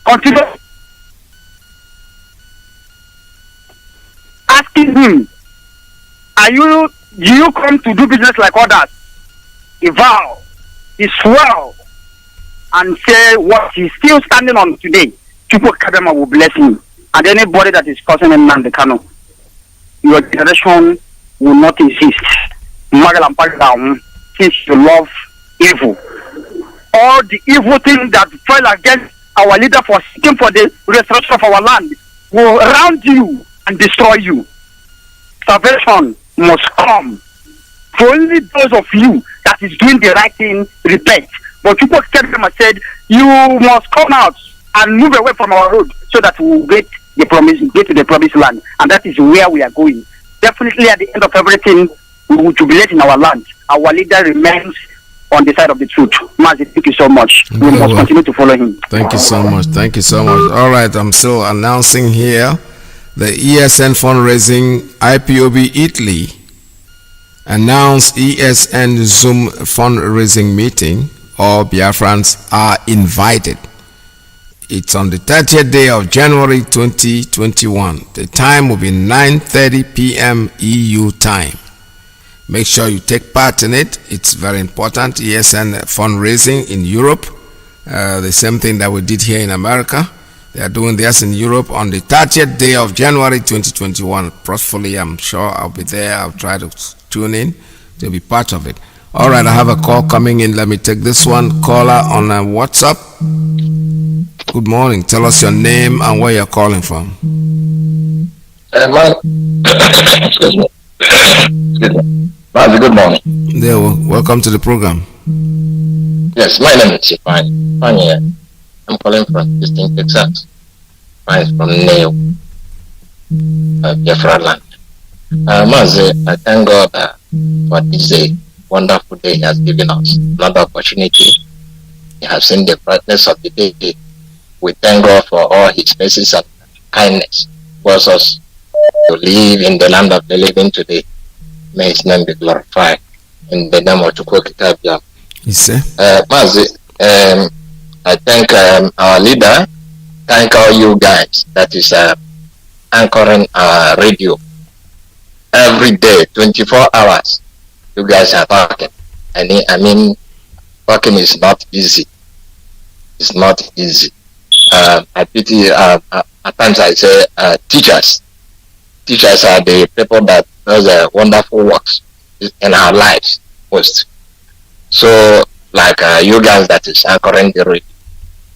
Continue asking him, do you come to do business like others? He vow, he swore, and say what he's still standing on today. People Kadama will bless him. And anybody that is causing him Nandekano, your generation will not exist. Since you love evil. All the evil things that fell against our leader for seeking for the restoration of our land will round you and destroy you. Salvation must come. For only those of you that is doing the right thing, repent. But people kept them and said, you must come out and move away from our road so that we will get to the promised land. And that is where we are going. Definitely at the end of everything, we will jubilate in our land. Our leader remains on the side of the truth. Mazi, thank you so much. We must continue to follow him. Thank you so much. Thank you so much. All right, I'm still announcing here the ESN fundraising IPOB Italy announced ESN Zoom fundraising meeting. All Biafrans are invited. It's on the 30th day of January 2021. The time will be 9:30 p.m. EU time. Make sure you take part in it. It's very important. ESN fundraising in Europe. The same thing that we did here in America. They are doing this in Europe on the 30th day of January 2021. Possibly, I'm sure I'll be there. I'll try to tune in to be part of it. All right, I have a call coming in. Let me take this one. Caller on WhatsApp. Good morning. Tell us your name and where you're calling from. Excuse me. Mazi, good morning. There, welcome to the program. Yes, my name is Iyke. I'm calling from Houston, Texas. I'm from Neo, Biafra land. Mazi, I thank God for this wonderful day He has given us. Another opportunity. He has seen the brightness of the day. We thank God for all His mercies and kindness towards us to live in the land of the living today. May His name be glorified in the name of Chukwukitabia. Mazi, I thank our leader. Thank all you guys that is anchoring our radio every day, 24 hours. You guys are talking. I mean, talking is not easy. It's not easy. I pity. At times I say teachers. Teachers are the people that does wonderful works in our lives most. So, like you guys that is anchoring the radio,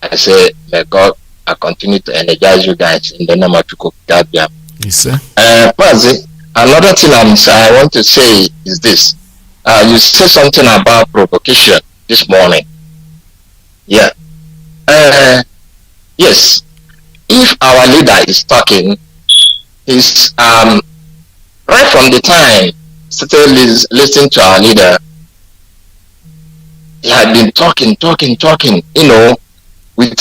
I say, may God continue to energize you guys in the name of Chukwukitabia. Yes, sir. Mazi, another thing I want to say is this. You said something about provocation this morning. Yeah. Yes. If our leader is talking, he's right from the time started listening to our leader, he had been talking, you know, with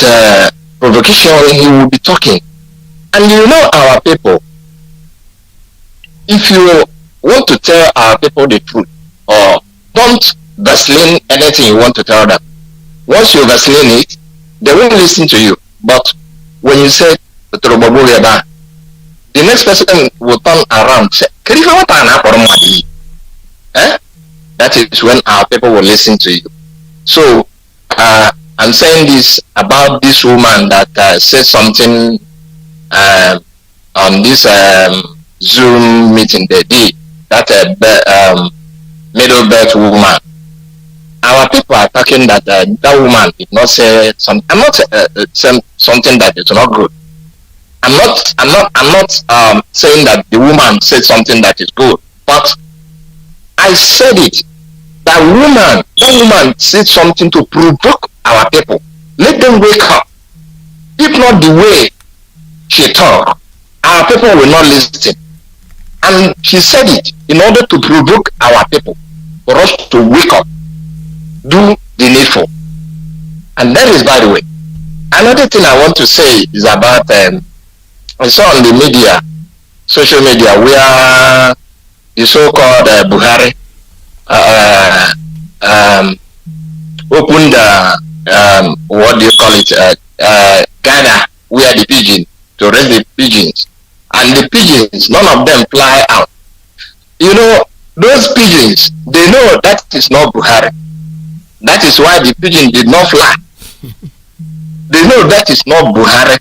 provocation, he will be talking. And you know our people, if you want to tell our people the truth, or don't vaseline anything you want to tell them, once you vaseline it, they won't listen to you. But when you say, the next person will turn around and say, that is when our people will listen to you. So I'm saying this about this woman that said something on this Zoom meeting they did, that middle birth woman. Our people are talking that that woman did not say something. I'm not saying something that is not good. I'm not saying that the woman said something that is good, but I said it. That woman said something to provoke our people. Let them wake up. If not the way she talked, our people will not listen. And she said it in order to provoke our people, for us to wake up, do the needful. And that is, by the way. Another thing I want to say is about, I saw on the media, social media, where the so-called Buhari opened, what do you call it, Ghana, where the pigeon, to raise the pigeons. and the pigeons, none of them fly out. You know, those pigeons, they know that is not Buhari. That is why the pigeon did not fly. They know that is not Buhari.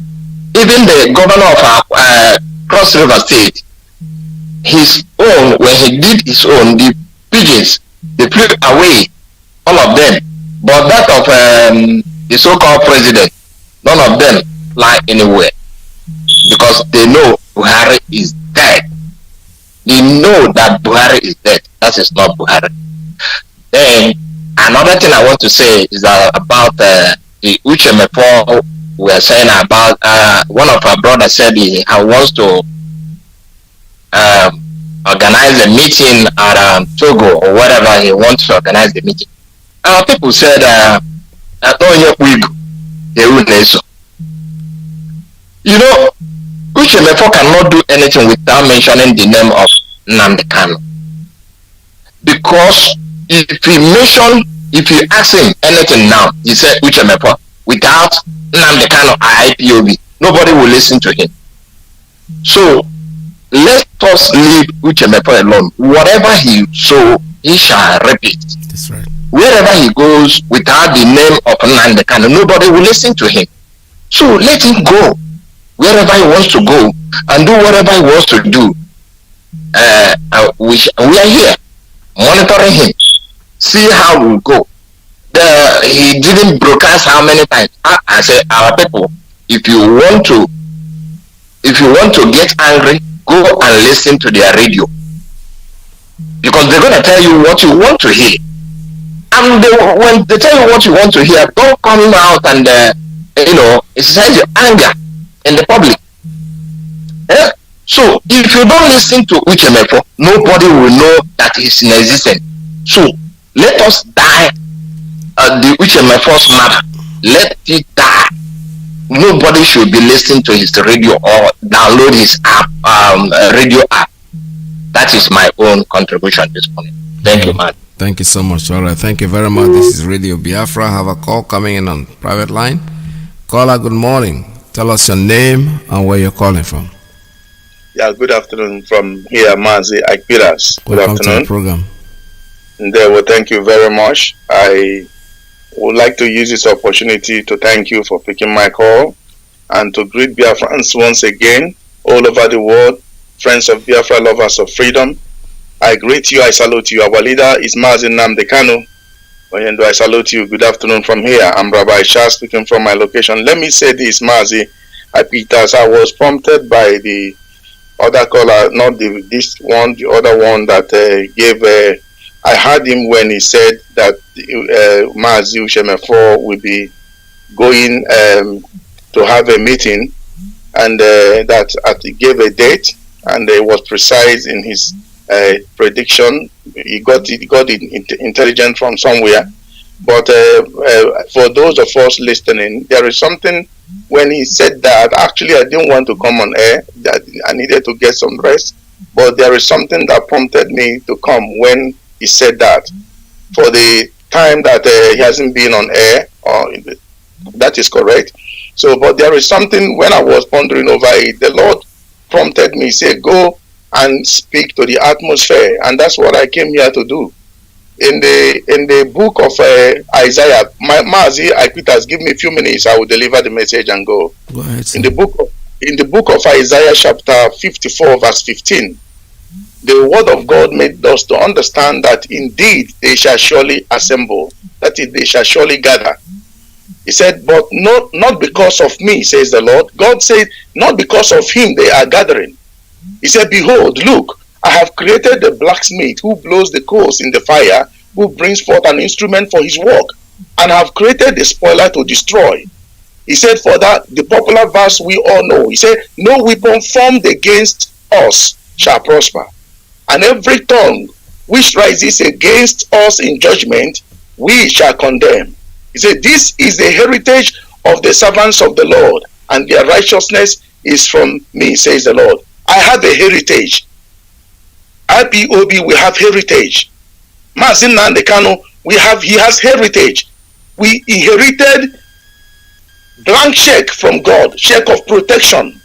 Even the governor of our Cross River State, his own, when he did his own, the pigeons, they flew away, all of them. But that of the so-called president, none of them fly anywhere. Because they know Buhari is dead. They know that Buhari is dead. That is not Buhari. Then another thing I want to say is about the Uchemepo. We are saying about one of our brothers said he wants to organize a meeting at Togo or whatever he wants to organize the meeting. People said you know, Uchemepo cannot do anything without mentioning the name of Nnamdi Kanu. Because if you ask him anything now, he said Uchemepo, without Nnamdi Kanu IPOB, nobody will listen to him. So let us leave Uchemepo alone. Whatever he sow, he shall reap it. That's right. Wherever he goes without the name of Nnamdi Kanu, nobody will listen to him. So let him go wherever he wants to go and do whatever he wants to do. We are here monitoring him, see how we go. He didn't broadcast how many times. I said, our people, if you want to get angry, go and listen to their radio, because they're going to tell you what you want to hear. And when they tell you what you want to hear, don't come out and exercise your anger in the public. So if you don't listen to Uchemepo, nobody will know that he's in existence. So let us die the Uchemepo's mother. Let it die. Nobody should be listening to his radio or download his app, radio app. That is my own contribution this morning. Thank you, man. Thank you so much. All right. Thank you very much. This is Radio Biafra. I have a call coming in on private line. Caller, good morning. Tell us your name and where you're calling from. Yeah, good afternoon from here, Mazi, Iyke. Good Welcome afternoon. to the program. Well, thank you very much. I would like to use this opportunity to thank you for picking my call and to greet Biafrans once again all over the world, friends of Biafra, lovers of freedom. I greet you, I salute you. Our leader is Mazi Nnamdi Kanu. And I salute you. Good afternoon from here. I'm Rabbi Shah speaking from my location. Let me say this, Mazi, Iyke, I was prompted by the other caller, not this one, the other one that gave. I heard him when he said that Mazi Uchemepo will be going to have a meeting, and that he gave a date, and he was precise in his prediction. He got intelligence from somewhere. But for those of us listening, there is something. When he said that, actually I didn't want to come on air, that I needed to get some rest, but there is something that prompted me to come when he said that. For the time that he hasn't been on air, that is correct. So, but there is something, when I was pondering over it, the Lord prompted me, say, go and speak to the atmosphere, and that's what I came here to do. In the book of Isaiah, Mazi, Iyke, give me a few minutes, I will deliver the message and go. Go ahead, sir. In the book of Isaiah, chapter 54, verse 15, the word of God made us to understand that indeed they shall surely assemble, that is, they shall surely gather. He said, but not because of me, says the Lord. God said, not because of him they are gathering. He said, behold, look, I have created the blacksmith who blows the coals in the fire, who brings forth an instrument for his work, and have created the spoiler to destroy. He said, for that, the popular verse we all know, he said, no weapon formed against us shall prosper, and every tongue which rises against us in judgment, we shall condemn. He said, this is the heritage of the servants of the Lord, and their righteousness is from me, says the Lord. I have a heritage. IPOB, we have heritage. Mazi Nnamdi Kanu, he has heritage. We inherited blank check from God, check of protection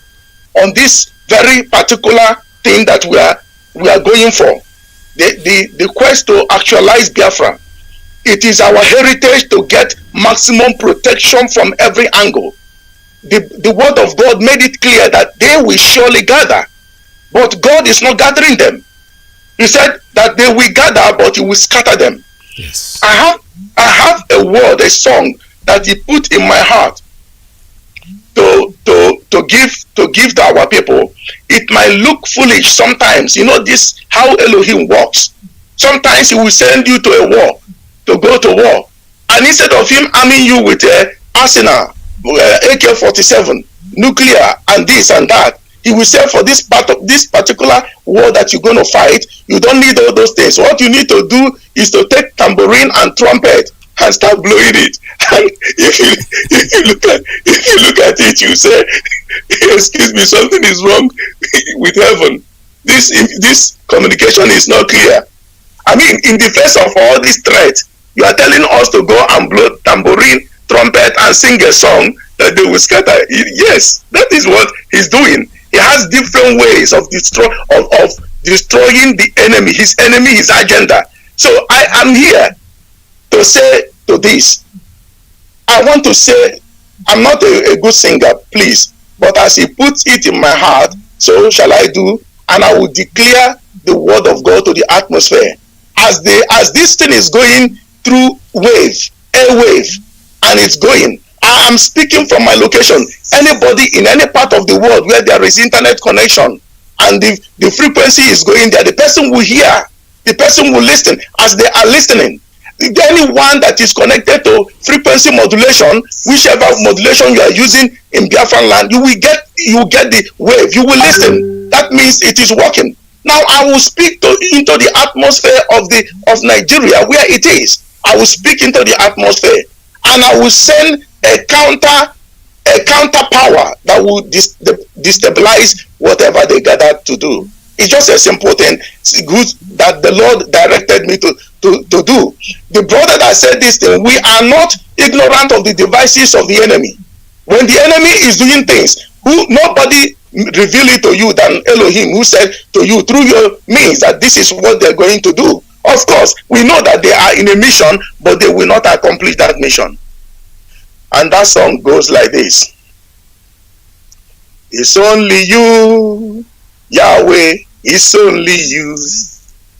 on this very particular thing that we are going for. The quest to actualize Biafra. It is our heritage to get maximum protection from every angle. The word of God made it clear that they will surely gather, but God is not gathering them. He said that they will gather, but He will scatter them. Yes. I have a word, a song that He put in my heart to give to our people. It might look foolish sometimes. You know this how Elohim works. Sometimes He will send you to a war, to go to war, and instead of Him arming you with a arsenal, AK-47, nuclear, and this and that, He will say for this particular war that you're going to fight, you don't need all those things. What you need to do is to take tambourine and trumpet and start blowing it. And if you look at it, you say, "Excuse me, something is wrong with heaven. This communication is not clear." I mean, in the face of all this threat, you are telling us to go and blow tambourine, trumpet, and sing a song that they will scatter. Yes, that is what He's doing. He has different ways of destroying the enemy, his agenda. So I am here to say to this. I want to say, I'm not a good singer, please, but as He puts it in my heart, so shall I do, and I will declare the word of God to the atmosphere. As this thing is going through airwave, and it's going, I am speaking from my location. Anybody in any part of the world where there is internet connection and the frequency is going there, the person will hear, the person will listen as they are listening. Anyone that is connected to frequency modulation, whichever modulation you are using in Biafran land, you will get the wave, you will listen. That means it is working. Now I will speak into the atmosphere of Nigeria where it is. I will speak into the atmosphere, and I will send a counter power that will destabilize whatever they gather to do. It's just a simple thing. It's good that the Lord directed me to do. The brother that said this thing, we are not ignorant of the devices of the enemy. When the enemy is doing things, nobody reveal it to you than Elohim, who said to you through your means that this is what they're going to do. Of course, we know that they are in a mission, but they will not accomplish that mission. And that song goes like this. It's only you, Yahweh, it's only you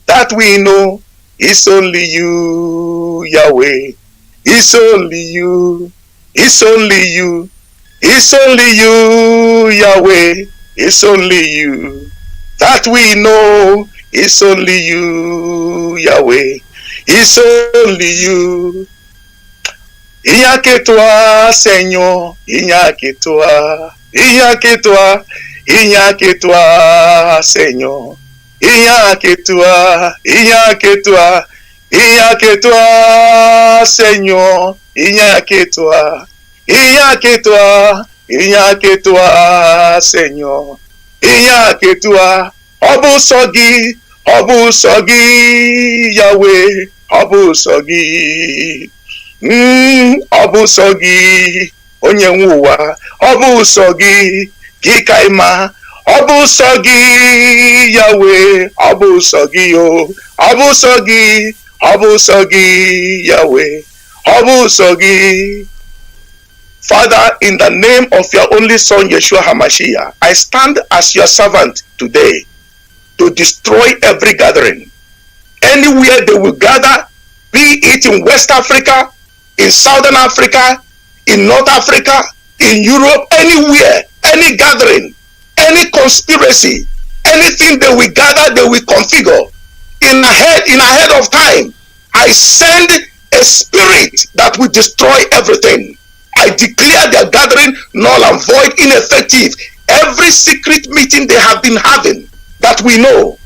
that we know. It's only you, Yahweh. It's only you. It's only you. It's only you, Yahweh. It's only you that we know. It's only you, Yahweh. It's only you. Iyke toi, Señor. Iyke toi. Iyke toi. Iyke toi, Señor. Iyke toi. Iyke toi. Iyke toi, Señor. Iyke toi. Iyke toi. Iyke toi, Señor. Iyke toi. Obusogi. Obusogi, Yahweh. Obusogi. Obusogi. Onye nwuwa. Obusogi. Kikaima. Obusogi, Yahweh. Obusogi, oh. Obusogi. Obusogi, Yahweh. Obusogi. Father, in the name of your only Son, Yeshua HaMashiach, I stand as your servant today to destroy every gathering. Anywhere they will gather, be it in West Africa, in Southern Africa, in North Africa, in Europe, anywhere, any gathering, any conspiracy, anything they will gather, they will configure. In ahead of time, I send a spirit that will destroy everything. I declare their gathering null and void, ineffective. Every secret meeting they have been having that we know.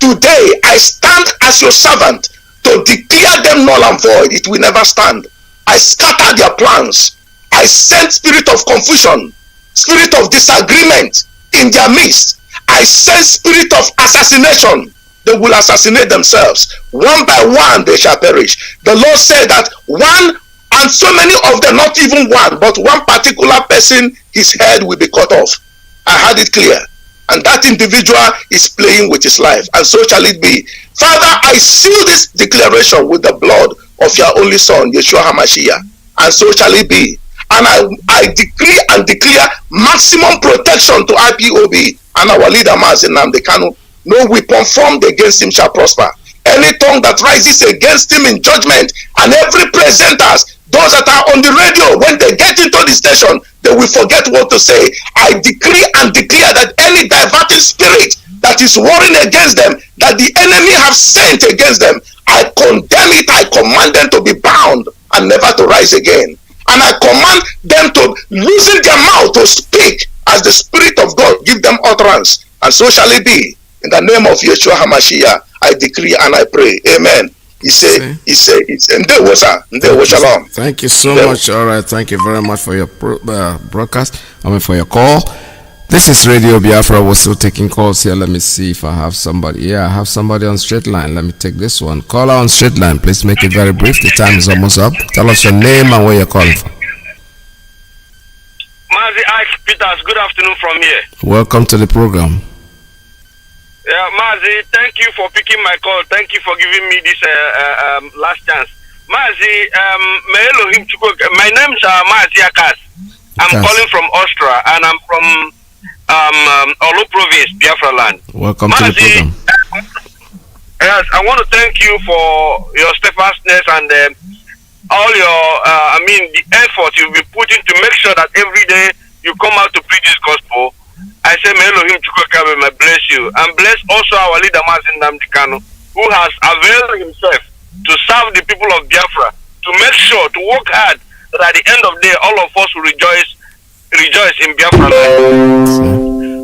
Today, I stand as your servant to declare them null and void. It will never stand. I scatter their plans. I send spirit of confusion, spirit of disagreement in their midst. I send spirit of assassination. They will assassinate themselves. One by one, they shall perish. The Lord said that one, and so many of them, not even one, but one particular person, his head will be cut off. I had it clear. and that individual is playing with his life, and so shall it be. Father, I seal this declaration with the blood of your only son, Yeshua HaMashiach, and so shall it be. And I decree and declare maximum protection to IPOB and our leader Mazi Kanu. No weapon formed against him shall prosper. Any tongue that rises against him in judgment, and every presenters, those that are on the radio, when they get into the station, they will forget what to say. I decree and declare that any diverting spirit that is warring against them, that the enemy have sent against them, I condemn it. I command them to be bound and never to rise again. And I command them to loosen their mouth to speak as the Spirit of God give them utterance. And so shall it be. In the name of Yeshua HaMashiach, I decree and I pray. Amen. He said, shalom. Thank you so much. All right. Thank you very much for your broadcast. For your call. This is Radio Biafra. We're still taking calls here. Let me see if I have somebody. Yeah, I have somebody on straight line. Let me take this one. Caller on straight line. Please make it very brief. The time is almost up. Tell us your name and where you're calling from. Mazi Iyke Peters, good afternoon from here. Welcome to the program. Yeah, Mazi, thank you for picking my call. Thank you for giving me this last chance. Mazi, my name is Mazi Akas. I'm calling from Austria, and I'm from Olu Province, Biafra land. Welcome to the program. Yes, I want to thank you for your steadfastness and all your, the effort you've been putting to make sure that every day you come out to preach this gospel. I say, may Elohim Chukwukabe may bless you, and bless also our leader Mazi Kanu, who has availed himself to serve the people of Biafra, to make sure, to work hard, that at the end of the day, all of us will rejoice in Biafra land.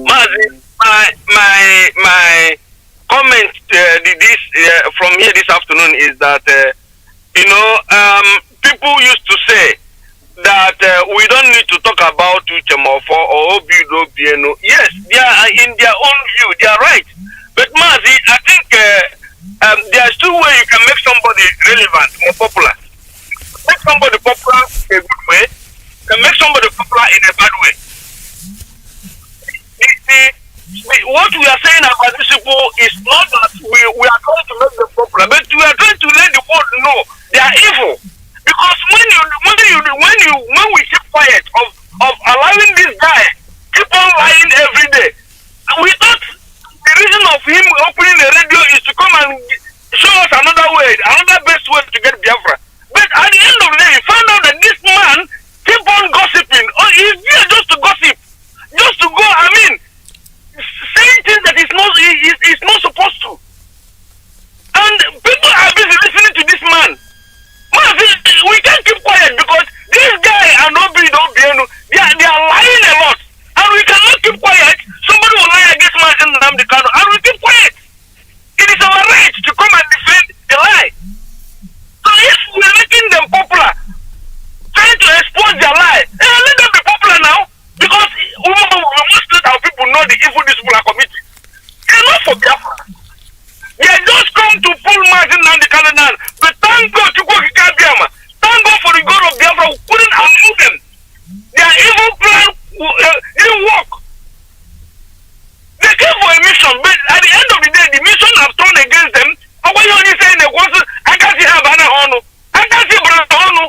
Mazi, my comment from here this afternoon is that people used to say that we don't need to talk about Uchemofo or Obido. Yes, they are in their own view, they are right. But Mazi, I think there's two ways you can make somebody relevant or popular. Make somebody popular in a good way, can make somebody popular in a bad way. What we are saying about these people is not that we are trying to make them popular, but we are trying to let the world know they are evil. Because when we keep quiet of allowing this guy keep on lying every day, we thought the reason of him opening the radio is to come and show us another way, another best way to get Biafra. But at the end of the day, he found out that this man keep on gossiping. Oh, he's there just to gossip, just to go. Saying things that he's not supposed to. And people are busy listening to this man. We can't keep quiet because this guy and Obido, they are lying a lot. And we cannot keep quiet. Somebody will lie against Mazi Kanu and we keep quiet. It is our right to come and defend the lie. So if we are making them popular, trying to expose their lie, let them be popular now. Because we must let our people know the evil these people are committing. They are not for Biafra. They are just come to pull Mazi Kanu down. But thank God to go to Biafra. Thank God for the God of Biafra who couldn't undo them. Their evil plan didn't work. They came for a mission, but at the end of the day, the mission have turned against them. And when you only say I can't see Habana Hono, I can't see Brother Hono.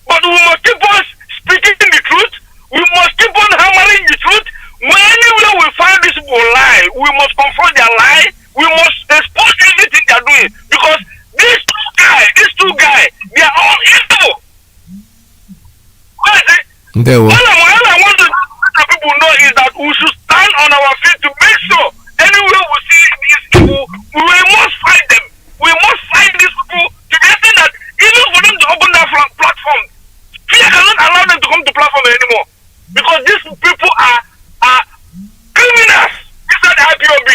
But we must keep on speaking the truth. We must keep on hammering the truth. Whenever we find these people lie, we must confront their lie. We must expose everything they are doing. Because these two guys, they are all evil. All I want to let people know is that we should stand on our feet to make sure anywhere we see these people, we must fight them. We must fight these people to the extent that even for them to open that platform, fear cannot allow them to come to platform anymore. Because these people are criminals inside the IPOB.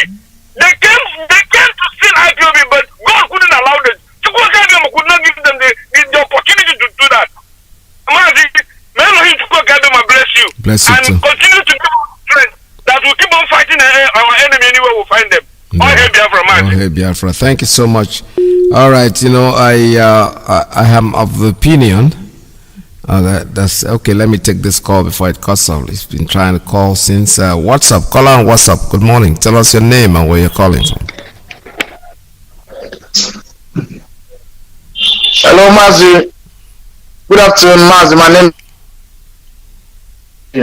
They came to steal IPOB, but God couldn't allow them. Could not give them the opportunity to do that. Mazi, may Elohim bless you. Bless you and too. Continue to give us strength that we keep on fighting our enemy anywhere we find them. Yeah. All hail Biafra, Mazi. All hail Biafra. Thank you so much. All right, I am of the opinion Oh, that's okay. Let me take this call before it cuts off. He's been trying to call since WhatsApp. Call on WhatsApp. Good morning. Tell us your name and where you're calling from. Hello, Mazi. Good afternoon, Mazi. My name.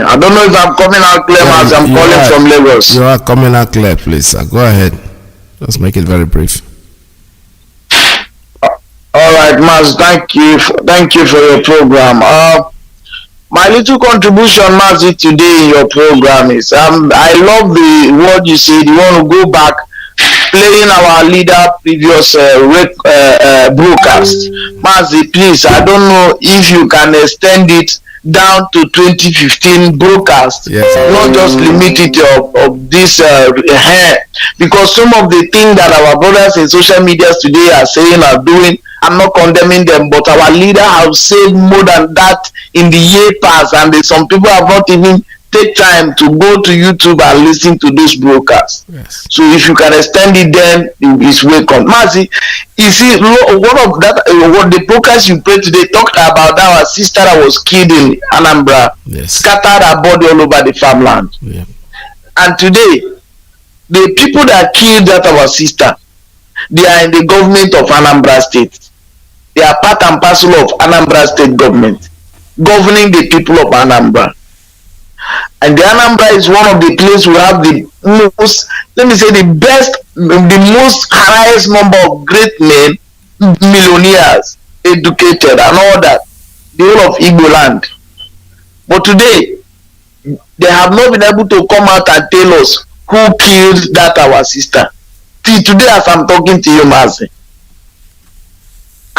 I don't know if I'm coming out clear, Mazi. I'm calling from Lagos. You are coming out clear, please. Go ahead. Just make it very brief. All right, Maz, thank you for your program. My little contribution, Mazi, today in your program is I love the word you said. You want to go back playing our leader previous broadcast. Mazi, please, I don't know if you can extend it down to 2015 broadcast. Yes. Not just limit it of this because some of the things that our brothers in social media today are saying are doing, I'm not condemning them, but our leader have said more than that in the year past, and some people have not even take time to go to YouTube and listen to those broadcasts. Yes. So if you can extend it, then it's welcome. Mazi, you see, one of that, what the broadcast you played today talked about our sister that was killed in Anambra, yes, scattered her body all over the farmland. Yeah. And today, the people that killed that our sister, they are in the government of Anambra State. They are part and parcel of Anambra State government, governing the people of Anambra. And the Anambra is one of the places we have the most, let me say, the best, the most highest number of great men, millionaires, educated, and all that, the whole of Igbo land. But today, they have not been able to come out and tell us who killed that our sister. Till today, as I'm talking to you, Mazi.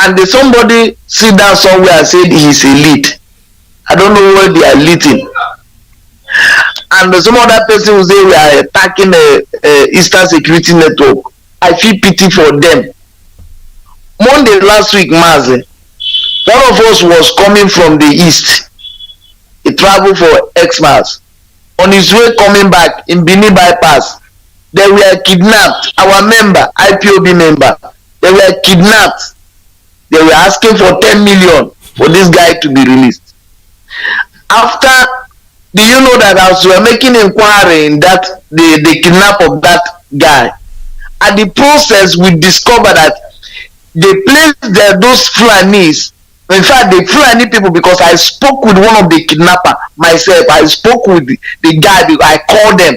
And somebody sit down somewhere and said he's elite. I don't know where they are leading. And some other person will say we are attacking the Eastern Security Network. I feel pity for them. Monday last week, Mazi, one of us was coming from the east. He traveled for Xmas. On his way coming back in Bini bypass, they were kidnapped. Our member, Ipob member, they were kidnapped. They were asking for 10 million for this guy to be released. After, do you know that as we were making inquiry in that the kidnap of that guy, at the process we discovered that they placed those Fulanis, in fact the Fulani people, because I spoke with one of the kidnapper myself, I spoke with the guy, I called them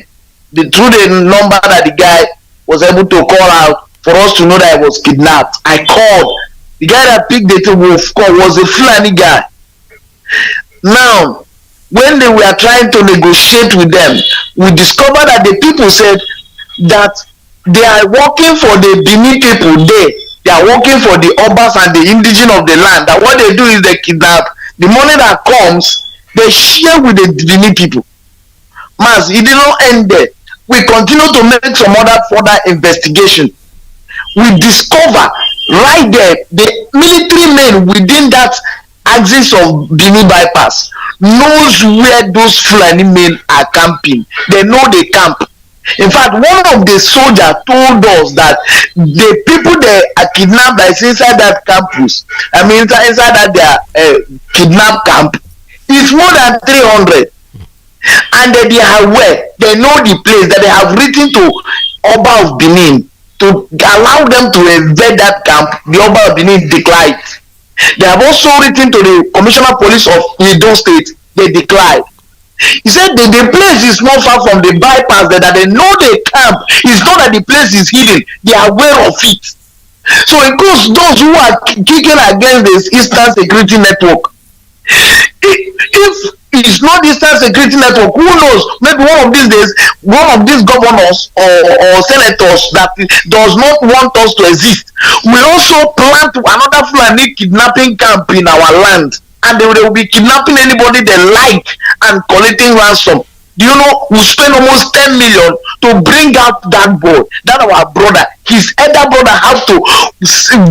through the number that the guy was able to call out for us to know that he was kidnapped. I called. The guy that picked the call was a Fulani guy. Now, when they were trying to negotiate with them, we discovered that the people said that they are working for the Bini people there. They are working for the Obas and the indigenous of the land. That what they do is they kidnap. The money that comes, they share with the Bini people. Mas, it did not end there. We continue to make some other further investigation. We discover right there the military men within that axis of Bini bypass knows where those Fulani men are camping. They know the camp. In fact, one of the soldiers told us that the people they are kidnapped that is inside that campus, I mean inside that their kidnap camp, is more than 300. And they are aware, they know the place, that they have written to Oba of Benin to allow them to invade that camp. The Oba of Benin declined. They have also written to the Commissioner of Police of Edo State. They declined. He said the place is not far from the bypass, that they know the camp. It's not that the place is hidden. They are aware of it. So it goes those who are kicking against this Eastern Security Network. If it's not Eastern Security Network, who knows? Maybe one of these days, one of these governors or senators that does not want us to exist will also plant another Fulani kidnapping camp in our land, and they will be kidnapping anybody they like and collecting ransom. Do you know, we spend almost 10 million to bring out that boy, that our brother. His elder brother have to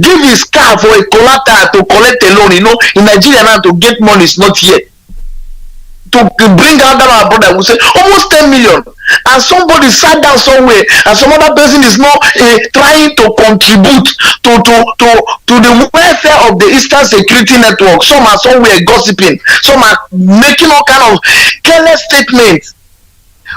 give his car for a collateral to collect a loan. You know, in Nigeria now to get money is not here. to bring out that our brother, we say almost 10 million. And somebody sat down somewhere, and some other person is not trying to contribute to the welfare of the Eastern Security Network. Some are somewhere gossiping, some are making all kind of careless statements.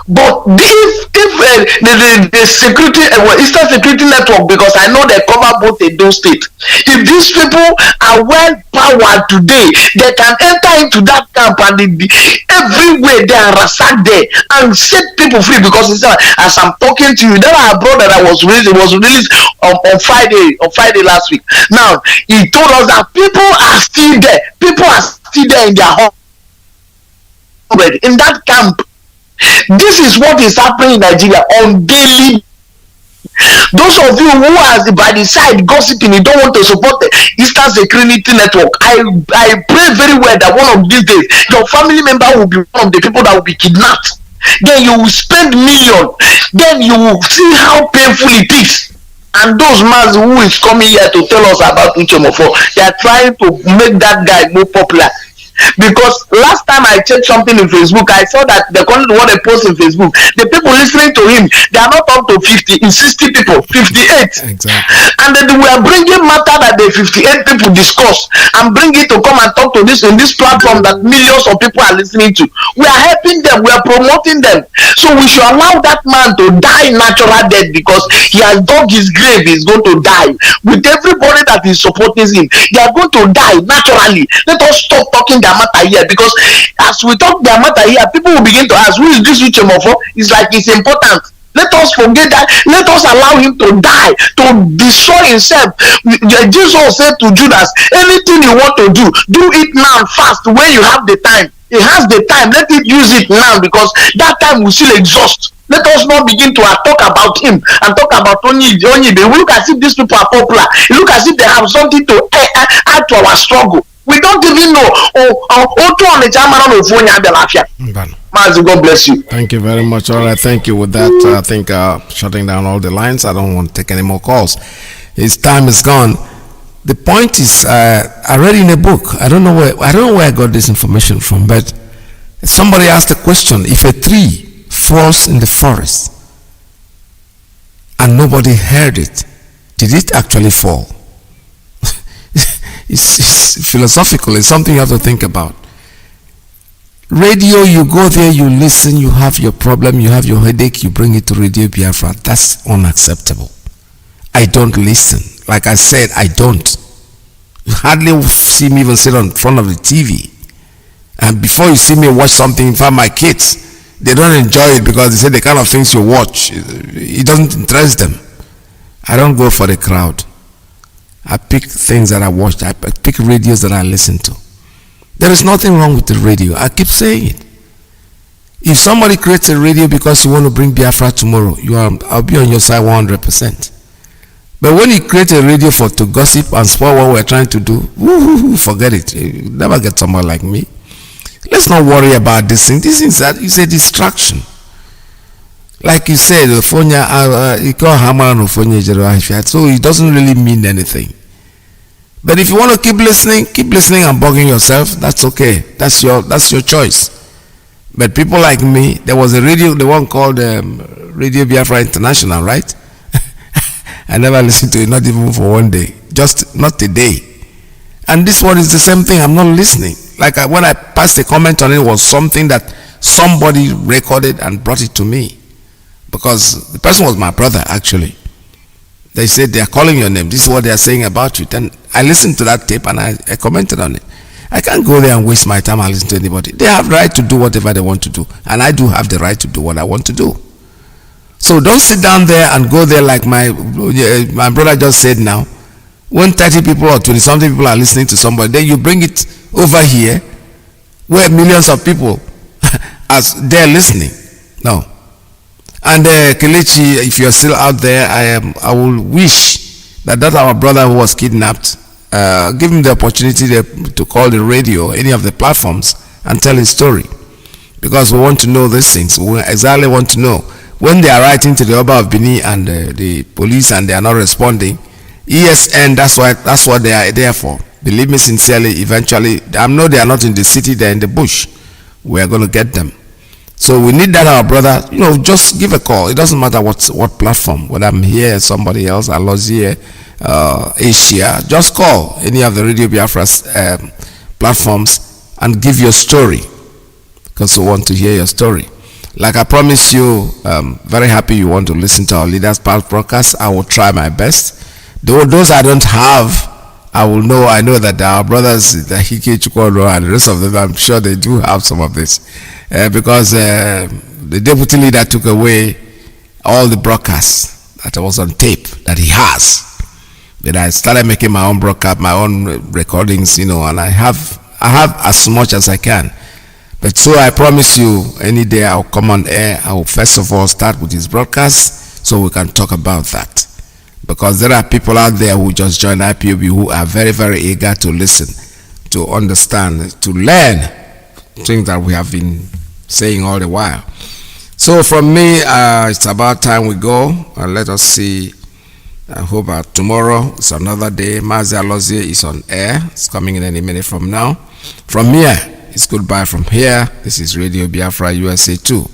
But if the security Eastern Security Network, because I know they cover both Edo State, if these people are well powered today, they can enter into that camp and everywhere they are ransacked there and set people free. Because it's as I'm talking to you, there are a brother that was released. It was released on Friday last week. Now he told us that people are still there. People are still there in their home, in that camp. This is what is happening in Nigeria on daily. Those of you who are by the side gossiping, you don't want to support the Eastern Security Network, I pray very well that one of these days your family member will be one of the people that will be kidnapped. Then you will spend millions. Then you will see how painful it is. And those Mazi who is coming here to tell us about Uchemofo, they are trying to make that guy more popular. Because last time I checked something in Facebook, I saw that according to what they post in Facebook, the people listening to him, they are not up to 50, in 60 people, 58. Exactly. And then we are bringing matter that the 58 people discuss and bring it to come and talk to this in this platform that millions of people are listening to. We are helping them, we are promoting them. So we should allow that man to die natural death, because he has dug his grave. He's going to die with everybody that is supporting him. They are going to die naturally. Let us stop talking their matter here, because as we talk their matter here, people will begin to ask, who is this Uchemofo? It's like it's important. Let us forget that. Let us allow him to die, to destroy himself. Jesus said to Judas, anything you want to do it now fast when you have the time. He has the time. Let it use it now, because that time will still exhaust. Let us not begin to talk about him and talk about only. We look as if these people are popular. We look as if they have something to add to our struggle. We don't even know. Mazi, God bless you. Thank you very much. All right, thank you. With that, I think shutting down all the lines. I don't want to take any more calls. His time is gone. The point is, I read in a book. I don't know where I got this information from, but somebody asked a question: if a tree falls in the forest and nobody heard it, did it actually fall? It's philosophical. It's something you have to think about. Radio, you go there, you listen, you have your problem, you have your headache, you bring it to Radio Biafra. That's unacceptable. I don't listen. Like I said, I don't. You hardly see me even sit in front of the TV. And before you see me watch something, in fact, my kids, they don't enjoy it because they say the kind of things you watch, it doesn't interest them. I don't go for the crowd. I pick things that I watch. I pick radios that I listen to. There is nothing wrong with the radio. I keep saying it. If somebody creates a radio because you want to bring Biafra tomorrow, I'll be on your side 100%. But when you create a radio to gossip and spoil what we're trying to do, forget it. You never get someone like me. Let's not worry about this thing. This is a distraction. Like you said, so it doesn't really mean anything. But if you want to keep listening and bugging yourself, that's okay. That's your choice. But people like me, there was a radio, the one called Radio Biafra International, right? I never listened to it, not even for one day, just not a day. And this one is the same thing. I'm not listening. Like when I passed a comment on it, was something that somebody recorded and brought it to me, because the person was my brother actually. They said they are calling your name. This is what they are saying about you. Then I listened to that tape and I commented on it. I can't go there and waste my time and listen to anybody. They have the right to do whatever they want to do, and I do have the right to do what I want to do. So don't sit down there and go there like my brother just said now. When 30 people or 20 something people are listening to somebody, then you bring it over here where millions of people are there listening. No. And Kelechi, if you're still out there, I will wish that our brother who was kidnapped, give him the opportunity to call the radio, any of the platforms, and tell his story. Because we want to know these things. We exactly want to know. When they are writing to the Oba of Benin and the police and they are not responding, ESN, that's what they are there for. Believe me sincerely, eventually, I know they are not in the city, they're in the bush. we are going to get them. So we need that, our brother. Just give a call. It doesn't matter what platform, whether I'm here, somebody else, Alozie, Asia. Just call any of the Radio Biafra platforms and give your story, because we want to hear your story. Like I promised you, very happy you want to listen to our Leaders Pulse broadcast. I will try my best. Those I don't have, I know that our brothers, the Iyke Chukworo and the rest of them, I'm sure they do have some of this. Because the deputy leader took away all the broadcasts that was on tape that he has. Then I started making my own broadcast, my own recordings, and I have as much as I can. But so I promise you, any day I'll come on air, I will first of all start with his broadcast so we can talk about that. Because there are people out there who just joined IPOB who are very, very eager to listen, to understand, to learn things that we have been saying all the while. So from me, it's about time we go. Let us see. I hope tomorrow is another day. Mazi Alozie is on air. It's coming in any minute from now. From here, it's goodbye from here. This is Radio Biafra USA 2.